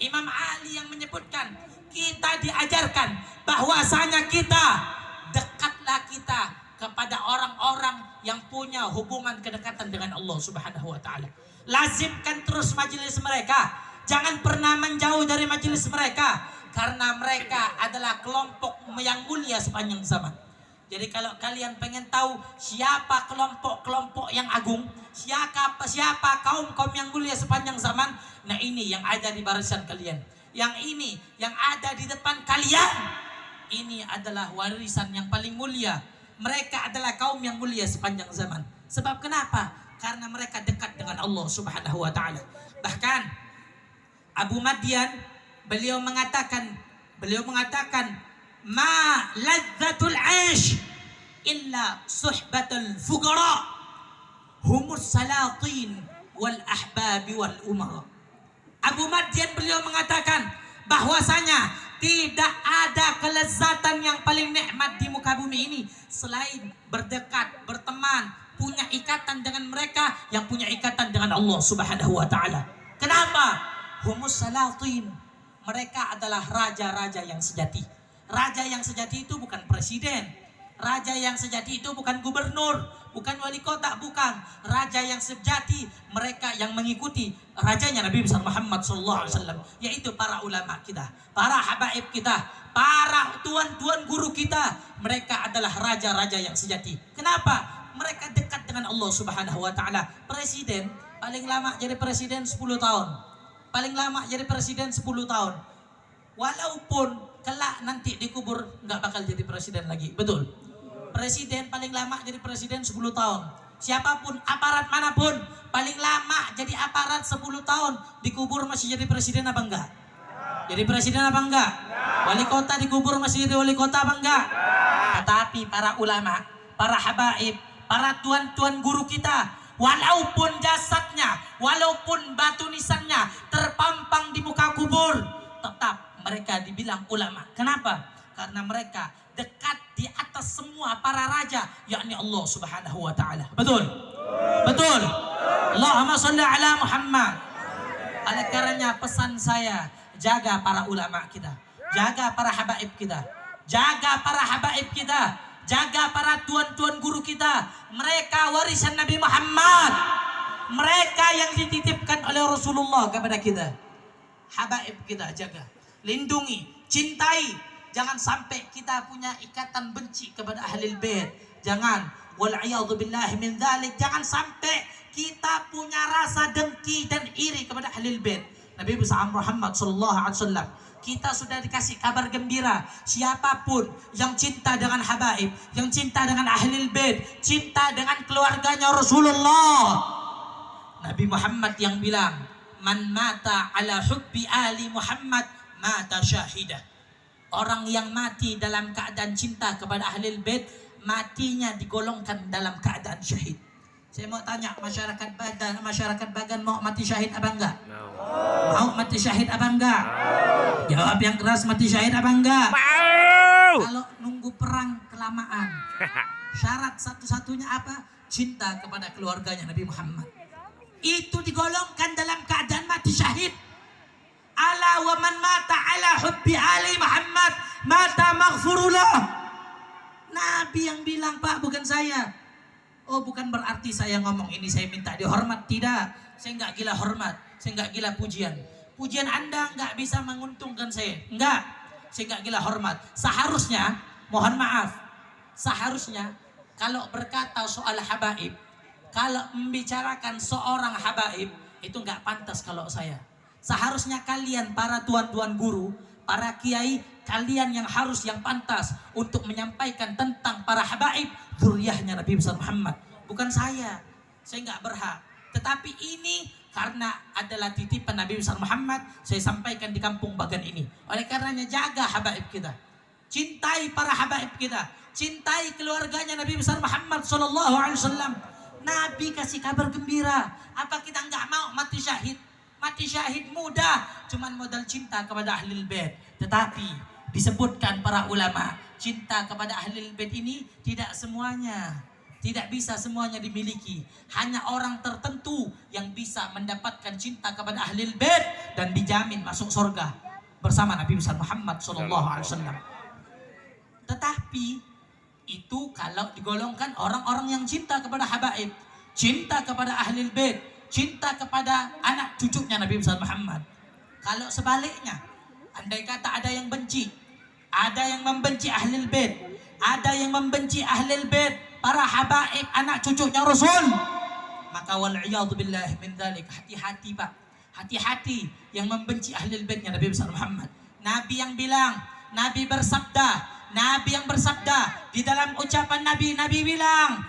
Speaker 3: Imam Ali yang menyebutkan, kita diajarkan bahwasanya kita dekatlah kita kepada orang-orang yang punya hubungan kedekatan dengan Allah Subhanahu wa taala. Lazimkan terus majelis mereka. Jangan pernah menjauh dari majelis mereka karena mereka adalah kelompok yang mulia sepanjang zaman. Jadi kalau kalian pengen tahu siapa kelompok-kelompok yang agung, siapa kaum-kaum yang mulia sepanjang zaman, nah ini yang ada di barisan kalian. Yang ini yang ada di depan kalian, ini adalah warisan yang paling mulia. Mereka adalah kaum yang mulia sepanjang zaman. Sebab kenapa? Karena mereka dekat dengan Allah Subhanahu wa taala. Bahkan Abu Madyan beliau mengatakan ma ladzatul aish illa suhbatul fuqara humus salatin wal ahbabi wal umara. Abu Madyan beliau mengatakan bahwasanya tidak ada kelezatan yang paling nikmat di muka bumi ini selain berdekat, berteman, punya ikatan dengan mereka yang punya ikatan dengan Allah Subhanahu wa taala. Kenapa? Humus salatin. Mereka adalah raja-raja yang sejati. Raja yang sejati itu bukan presiden. Raja yang sejati itu bukan gubernur, bukan wali kota, bukan. Raja yang sejati mereka yang mengikuti rajanya Nabi besar Muhammad SAW, yaitu para ulama kita, para habaib kita, para tuan-tuan guru kita. Mereka adalah raja-raja yang sejati. Kenapa? Mereka dekat dengan Allah Subhanahu wa taala. Presiden paling lama jadi presiden 10 tahun. Paling lama jadi presiden 10 tahun. Walaupun kelak nanti dikubur nggak bakal jadi presiden lagi. Betul. Presiden paling lama jadi presiden 10 tahun. Siapapun, aparat manapun, paling lama jadi aparat 10 tahun. Dikubur masih jadi presiden apa enggak? Jadi presiden apa enggak? Wali kota dikubur masih jadi wali kota apa enggak? Tetapi para ulama, para habaib, para tuan-tuan guru kita, walaupun jasadnya, walaupun batu nisannya terpampang di muka kubur, tetap mereka dibilang ulama. Kenapa? Karena mereka dekat di atas semua para raja, yakni Allah Subhanahu wa taala. Betul? Betul. Allahumma shalli ala Muhammad. Oleh karenanya pesan saya, jaga para ulama kita, jaga para habaib kita, jaga para habaib kita, jaga para tuan-tuan guru kita. Mereka warisan Nabi Muhammad. Mereka yang dititipkan oleh Rasulullah kepada kita. Habaib kita jaga, lindungi, cintai. Jangan sampai kita punya ikatan benci kepada ahlul bait. Jangan. Wal'iyadzu billahi min dzalik. Jangan sampai kita punya rasa dengki dan iri kepada ahlul bait. Nabi besar Muhammad sallallahu alaihi wasallam, kita sudah dikasih kabar gembira. Siapapun yang cinta dengan habaib, yang cinta dengan ahlul bait, cinta dengan keluarganya Rasulullah, Nabi Muhammad yang bilang, man mata ala hubbi ali Muhammad mata syahidah. Orang yang mati dalam keadaan cinta kepada ahlul bait, matinya digolongkan dalam keadaan syahid. Saya mau tanya masyarakat Bagan mau mati syahid apa enggak? Mau mati syahid apa enggak? Jawab yang keras, mati syahid apa enggak? Kalau nunggu perang kelamaan, syarat satu-satunya apa? Cinta kepada keluarganya Nabi Muhammad. Itu digolongkan dalam keadaan mati syahid. Ala wa man mata ala hubbi ali Muhammad mata maghfurullah. Nabi yang bilang, Pak, bukan saya. Oh, bukan berarti saya ngomong ini saya minta dihormat. Tidak, saya nggak gila hormat, saya nggak gila pujian. Pujian Anda nggak bisa menguntungkan saya. Enggak, saya nggak gila hormat. Seharusnya, mohon maaf, seharusnya kalau berkata soal habaib, kalau membicarakan seorang habaib, itu nggak pantas kalau saya. Seharusnya kalian para tuan-tuan guru, para kiai, kalian yang harus yang pantas untuk menyampaikan tentang para habaib, zuriyahnya Nabi besar Muhammad. Bukan saya nggak berhak. Tetapi ini karena adalah titipan Nabi besar Muhammad, saya sampaikan di kampung Bagan ini. Oleh karenanya jaga habaib kita, cintai para habaib kita, cintai keluarganya Nabi besar Muhammad sallallahu alaihi wasallam. Nabi kasih kabar gembira. Apa kita nggak mau mati syahid? Mati syahid mudah, cuman modal cinta kepada ahlul bait. Tetapi disebutkan para ulama, cinta kepada ahlul bait ini tidak semuanya, tidak bisa semuanya dimiliki. Hanya orang tertentu yang bisa mendapatkan cinta kepada ahlul bait dan dijamin masuk surga bersama Nabi besar Muhammad sallallahu alaihi wasallam. Tetapi Itu kalau digolongkan orang-orang yang cinta kepada habaib, cinta kepada ahlul bait, cinta kepada anak cucunya Nabi besar Muhammad. Kalau sebaliknya, andai kata ada yang benci, ada yang membenci ahlul bait, ada yang membenci ahlul bait, para habaib, anak cucunya Rasul, maka wal'iyadu billahi min dzalik. Hati-hati Pak, hati-hati yang membenci ahlul baitnya Nabi besar Muhammad. Nabi yang bilang, Nabi bersabda, Nabi yang bersabda di dalam ucapan Nabi, Nabi bilang,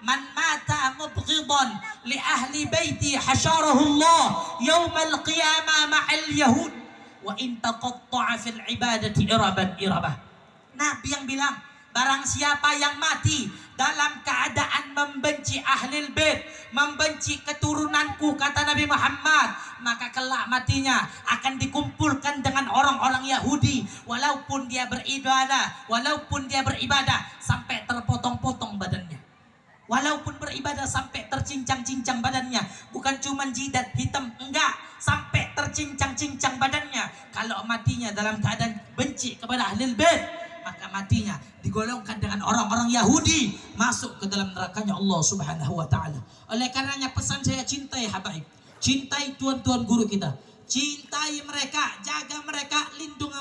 Speaker 3: man mata mubghidan li ahli baiti hasyarahu Allah yaumal qiyamah ma'al yahud wa in taqatta'a fil ibadati iraban irabah. Nabi yang bilang, barang siapa yang mati dalam keadaan membenci ahlul bait, membenci keturunanku, kata Nabi Muhammad, maka kelak matinya akan dikumpulkan dengan orang-orang Yahudi, walaupun dia beribadah sampai terpotong-potong badannya, walaupun beribadah sampai tercincang-cincang badannya, bukan cuma jidat hitam, enggak, sampai tercincang-cincang badannya. Kalau matinya dalam keadaan benci kepada ahlul bait, maka matinya digolongkan dengan orang-orang Yahudi, masuk ke dalam nerakanya Allah Subhanahu wa taala. Oleh karenanya pesan saya, cintai habaib, cintai tuan-tuan guru kita, cintai mereka, jaga mereka, lindungi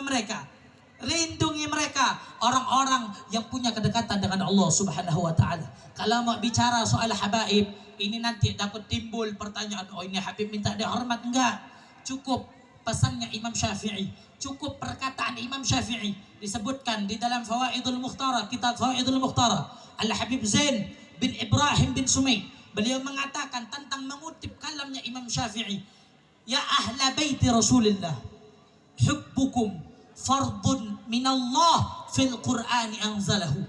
Speaker 3: mereka, orang-orang yang punya kedekatan dengan Allah Subhanahu wa taala. Kalau mau bicara soal habaib, ini nanti takut timbul pertanyaan, oh ini habib minta dihormat, enggak. Cukup pesannya Imam Syafi'i, cukup perkataan Imam Syafi'i disebutkan di dalam Fawaidul Mukhtara, kitab Fawaidul Mukhtara. Al-Habib Zain bin Ibrahim bin Sumay, beliau mengatakan tentang mengutip kalamnya Imam Syafi'i, ya ahla baiti Rasulillah, hubbukum fardun minallah fil Qur'ani anzalahu,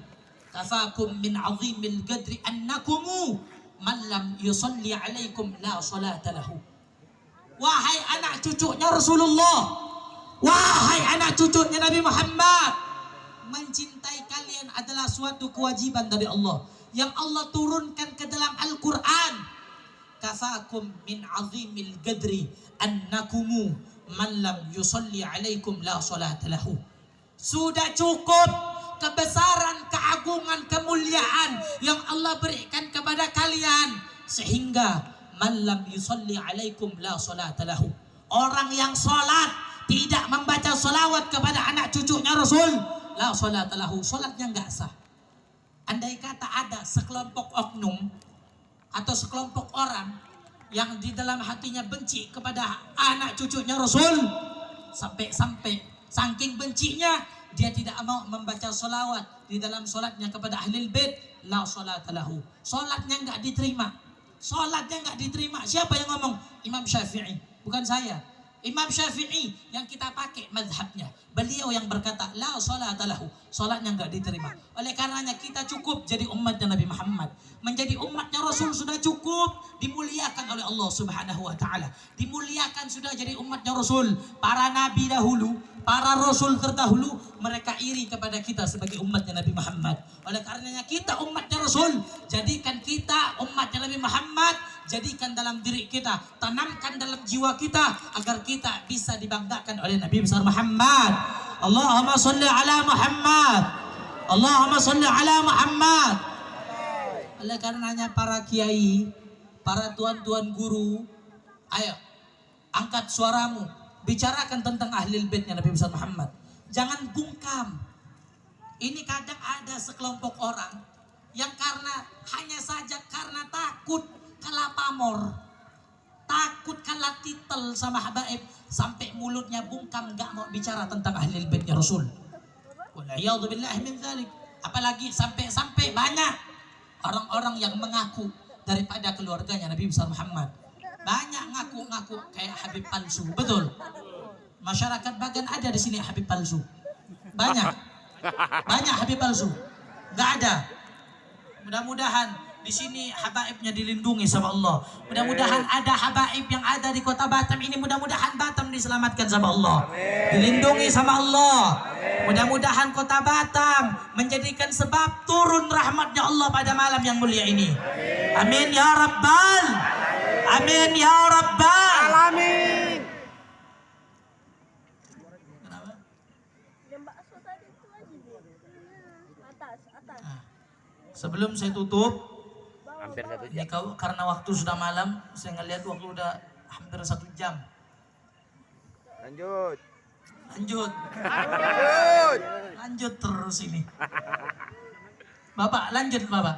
Speaker 3: kafakum min azimil qadri annakumu man lam yusalli alaikum la salata lahu. Wahai anak cucunya Rasulullah, wahai anak cucunya Nabi Muhammad, mencintai kalian adalah suatu kewajiban dari Allah yang Allah turunkan ke dalam Al-Quran. Kafakum min azimil qadri annakumu man lam yusalli alaikum la salata lahu. Sudah cukup kebesaran, keagungan, kemuliaan yang Allah berikan kepada kalian, sehingga man lam yusalli alaikum la salata lahu. Orang yang salat tidak membaca salawat kepada anak cucunya Rasul, la salata lahu, salatnya enggak sah. Andai kata ada sekelompok oknum atau sekelompok orang yang di dalam hatinya benci kepada anak cucunya Rasul, sampai saking bencinya dia tidak mau membaca salawat di dalam salatnya kepada ahlul bait, la salata lahu, salatnya enggak diterima. Salatnya enggak diterima. Siapa yang ngomong? Imam Syafi'i, bukan saya. Imam Syafi'i yang kita pakai mazhabnya, beliau yang berkata la salata lahu, salatnya enggak diterima. Oleh karenanya kita cukup jadi umatnya Nabi Muhammad, menjadi umatnya Rasul sudah cukup, dimuliakan oleh Allah Subhanahu wa taala, dimuliakan sudah jadi umatnya Rasul. Para nabi dahulu, para rasul terdahulu, mereka iri kepada kita sebagai umatnya Nabi Muhammad. Oleh karenanya kita umatnya Rasul, jadikan kita umatnya Nabi Muhammad, jadikan dalam diri kita, tanamkan dalam jiwa kita agar kita bisa dibanggakan oleh Nabi besar Muhammad. Allahumma salli ala Muhammad, Allahumma salli ala Muhammad. Oleh karenanya para kiai, para tuan-tuan guru, ayo angkat suaramu, bicarakan tentang ahlul baitnya Nabi besar Muhammad. Jangan bungkam. Ini kadang ada sekelompok orang yang hanya saja karena takut kalah pamor, takut kalah titel sama habaib, sampai mulutnya bungkam, gak mau bicara tentang ahlul baitnya Rasul. Wal'iyadu billahi min dzalik. Apalagi sampai banyak orang-orang yang mengaku daripada keluarganya Nabi besar Muhammad. Banyak ngaku-ngaku kayak habib palsu, betul? Masyarakat Bagan ada di sini habib palsu. Banyak habib palsu. Enggak ada. Mudah-mudahan di sini habaibnya dilindungi sama Allah. Mudah-mudahan ada habaib yang ada di kota Batam ini, mudah-mudahan Batam diselamatkan sama Allah. Dilindungi sama Allah. Mudah-mudahan kota Batam menjadikan sebab turun rahmatnya Allah pada malam yang mulia ini. Amin ya Rabbal. Amin ya Rabbal
Speaker 2: Alamin.
Speaker 3: Kenapa?
Speaker 4: Yang bakso tadi itu lagi. Atas.
Speaker 1: Sebelum saya tutup,
Speaker 2: Hampir 1
Speaker 1: ini
Speaker 2: jam.
Speaker 1: karena waktu sudah malam, saya ngelihat waktu udah hampir 1 jam.
Speaker 2: Lanjut.
Speaker 1: Lanjut,
Speaker 2: Lanjut.
Speaker 1: lanjut terus ini. Bapak, lanjut Bapak.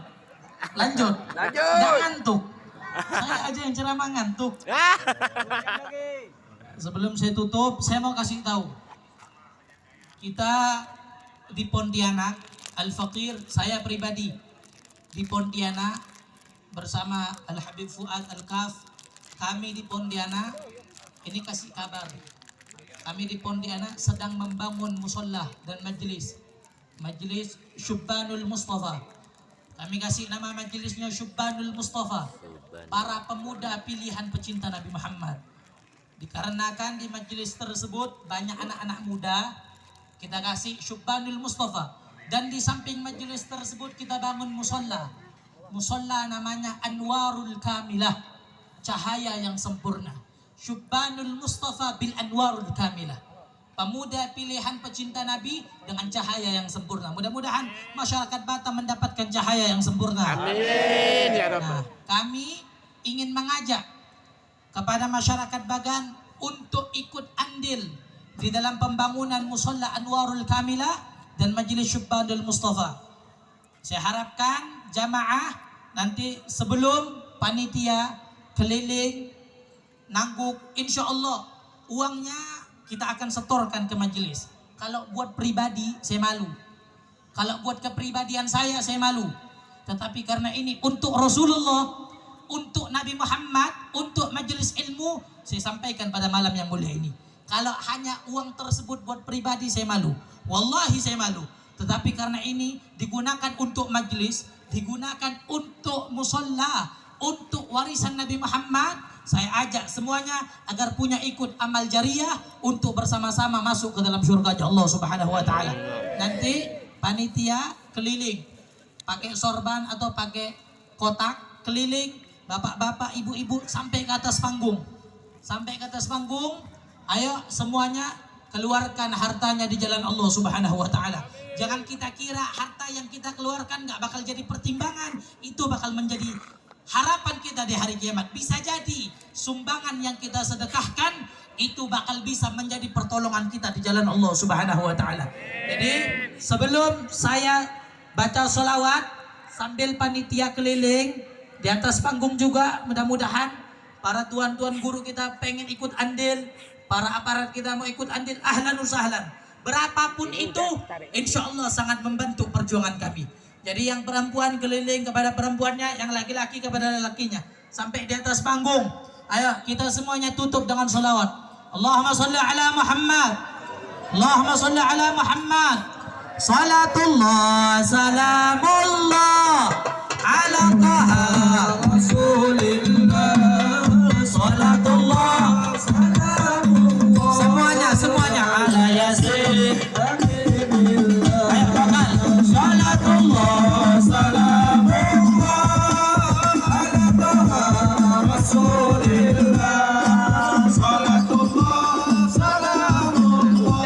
Speaker 1: Lanjut.
Speaker 2: Lanjut.
Speaker 1: Jangan ngantuk. Saya aja yang ceramah ngantuk. Sebelum saya tutup, saya mau kasih tahu. Kita di Pontianak, Al-Faqir, saya pribadi di Pontianak bersama Al-Habib Fuad Al-Kaf. Kami di Pontianak, ini kasih kabar. Kami di Pontianak sedang membangun musola dan majelis. Majelis Syubbanul Mustafa. Kami kasih nama majelisnya Syubbanul Mustafa. Para pemuda pilihan pecinta Nabi Muhammad. Dikarenakan di majelis tersebut banyak anak-anak muda, kita kasih Syubbanul Mustafa. Dan di samping majelis tersebut kita bangun musola. Musola namanya Anwarul Kamilah, cahaya yang sempurna. Syubbanul Mustafa bil Anwarul Kamilah. Pemuda pilihan pecinta Nabi dengan cahaya yang sempurna. Mudah-mudahan masyarakat Batam mendapatkan cahaya yang sempurna.
Speaker 2: Amin ya
Speaker 1: Nah,
Speaker 2: Rabbal.
Speaker 1: kami ingin mengajak kepada masyarakat Bagan untuk ikut andil di dalam pembangunan musola Anwarul Kamilah dan majelis Syubbanul Mustafa. Saya harapkan jamaah nanti sebelum panitia keliling nangguk, insya Allah uangnya kita akan setorkan ke majelis. Kalau buat pribadi saya malu. Kalau buat kepribadian saya malu. Tetapi karena ini untuk Rasulullah, untuk Nabi Muhammad, untuk majelis ilmu, saya sampaikan pada malam yang mulia ini. Kalau hanya uang tersebut buat pribadi saya malu. Wallahi saya malu. Tetapi karena ini digunakan untuk majelis, digunakan untuk musola, untuk warisan Nabi Muhammad, saya ajak semuanya agar punya ikut amal jariah untuk bersama-sama masuk ke dalam surga Allah Subhanahu wa taala. Nanti panitia keliling pakai sorban atau pakai kotak keliling, bapak-bapak, ibu-ibu sampai ke atas panggung. Sampai ke atas panggung, ayo semuanya keluarkan hartanya di jalan Allah Subhanahu wa taala. Jangan kita kira harta yang kita keluarkan nggak bakal jadi pertimbangan, itu bakal menjadi harapan kita di hari kiamat. Bisa jadi sumbangan yang kita sedekahkan itu bakal bisa menjadi pertolongan kita di jalan Allah Subhanahu wa taala. Jadi sebelum saya baca sholawat sambil panitia keliling di atas panggung juga, mudah-mudahan para tuan-tuan guru kita pengen ikut andil, para aparat kita mau ikut andil, ahlan wa sahlan. Berapapun itu, insya Allah sangat membantu perjuangan kami. Jadi yang perempuan keliling kepada perempuannya, yang laki-laki kepada lelakinya. Sampai di atas panggung. Ayo kita semuanya tutup dengan salawat. Allahumma salli ala Muhammad. Allahumma salli ala Muhammad. Salatullah, salamullah ala taha Rasulillah. Salatullah, salamullah. Semuanya ala Yasin. Ayo bakal. Salatullah, salamullah ala taha Rasulillah. Salatullah, salamullah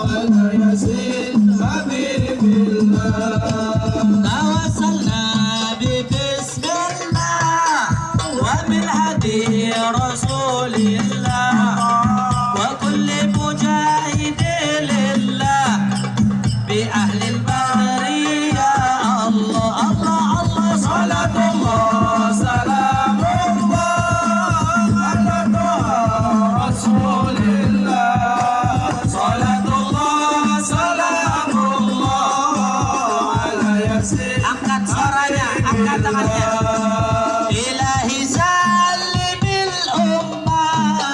Speaker 1: ala Yasin Habibillah. Tawassalna bi bismillah wa bil hadi Rasulillah wa kulli mujahidin lillah bi ahli al-bahri ya Allah. Allah Allah salatullah salamullah ala taha Rasulillah. Salatullah salamullah ala Yasin. Angkat suaranya, angkat tangannya. Ilahi salli bil ummah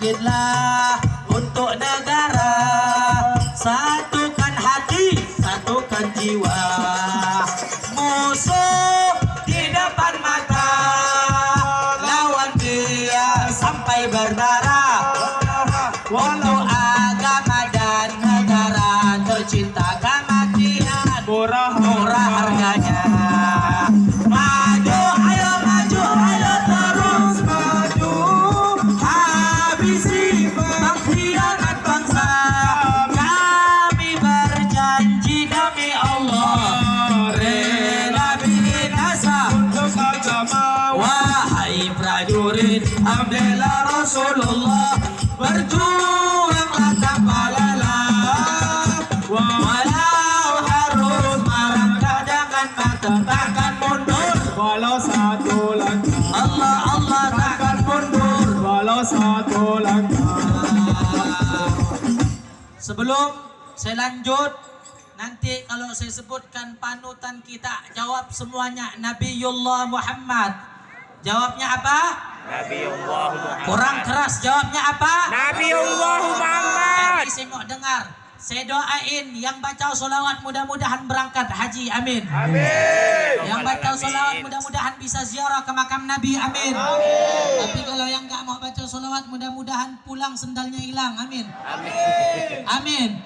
Speaker 3: Bangkitlah untuk negara, satukan hati, satukan jiwa. Musuh di depan mata, lawan dia sampai berdarah. Untuk agama dan negara, tercinta kematian murah harganya. Maju, ayo maju, ayo terus maju. Habisi pengkhianat bangsa. Kami berjanji demi Allah, rela binasa untuk agama. Wahai prajurit, ambillah Rasulullah, berjuanglah tanpa lelah. Walau harus merangkak dengan mata, takkan mundur.
Speaker 4: Walau satu langkah,
Speaker 3: Allah Allah takkan mundur.
Speaker 4: walau satu langkah.
Speaker 3: Sebelum saya lanjut, nanti kalau saya sebutkan panutan kita, jawab semuanya Nabiullah Muhammad. Jawabnya apa?
Speaker 2: Nabiullah Muhammad.
Speaker 3: Kurang keras, jawabnya apa?
Speaker 2: Nabiullah Muhammad.
Speaker 3: Nanti saya mau dengar. Saya doain yang baca sholawat mudah-mudahan berangkat haji, amin.
Speaker 2: Amin.
Speaker 3: Yang baca sholawat mudah-mudahan bisa ziarah ke makam Nabi, amin. Tapi kalau yang nggak mau baca sholawat mudah-mudahan pulang sendalnya hilang, amin. Amin.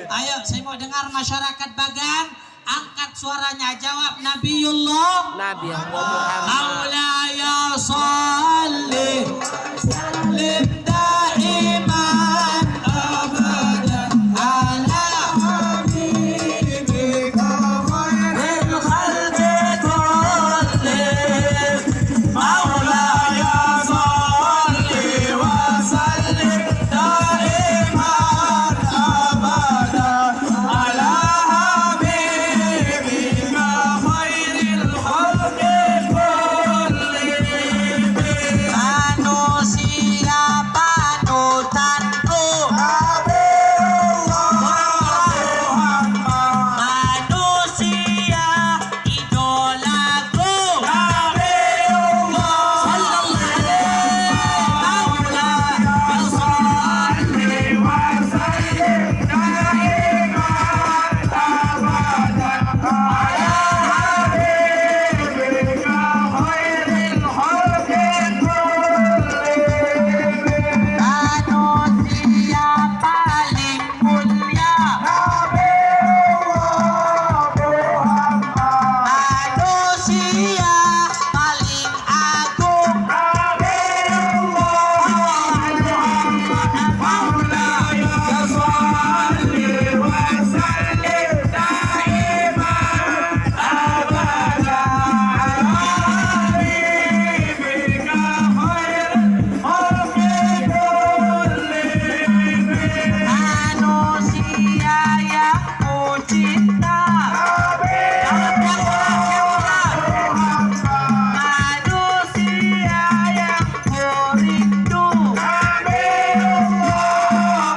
Speaker 3: Ayo, saya mau dengar masyarakat Bagan, angkat suaranya, jawab Nabiullah.
Speaker 2: Nabiullah Muhammad.
Speaker 3: Maulaya salli sallim daiman abadan ala habibika khairil khalqi kullihim. Maulaya salli wa sallim daiman abadan ala habibika khairil khalqi kullihim. Manusia panutanku, manusia idolaku, sallallahu alaihi manusia paling mulia, manusia paling agung, manusia yang ku cinta. Manusia yang ku rindu.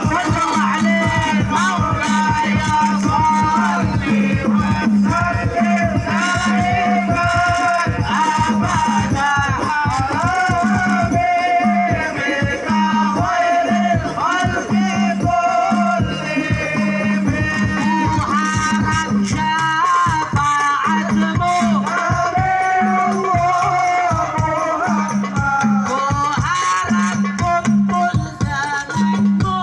Speaker 3: Sallallahu alaihi maulaya salli wa sallim daiman abadan ala habibika khairil khalqi kullihim. Harap syafaatmu, ku harap kumpul denganmu.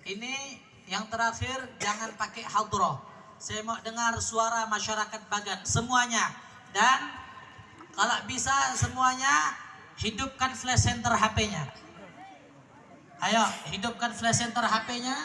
Speaker 3: Ini yang terakhir, jangan pakai hadroh. Saya mau dengar suara masyarakat Bagan semuanya. Dan kalau bisa semuanya hidupkan flash center HP-nya. Ayo, hidupkan flash center HP-nya.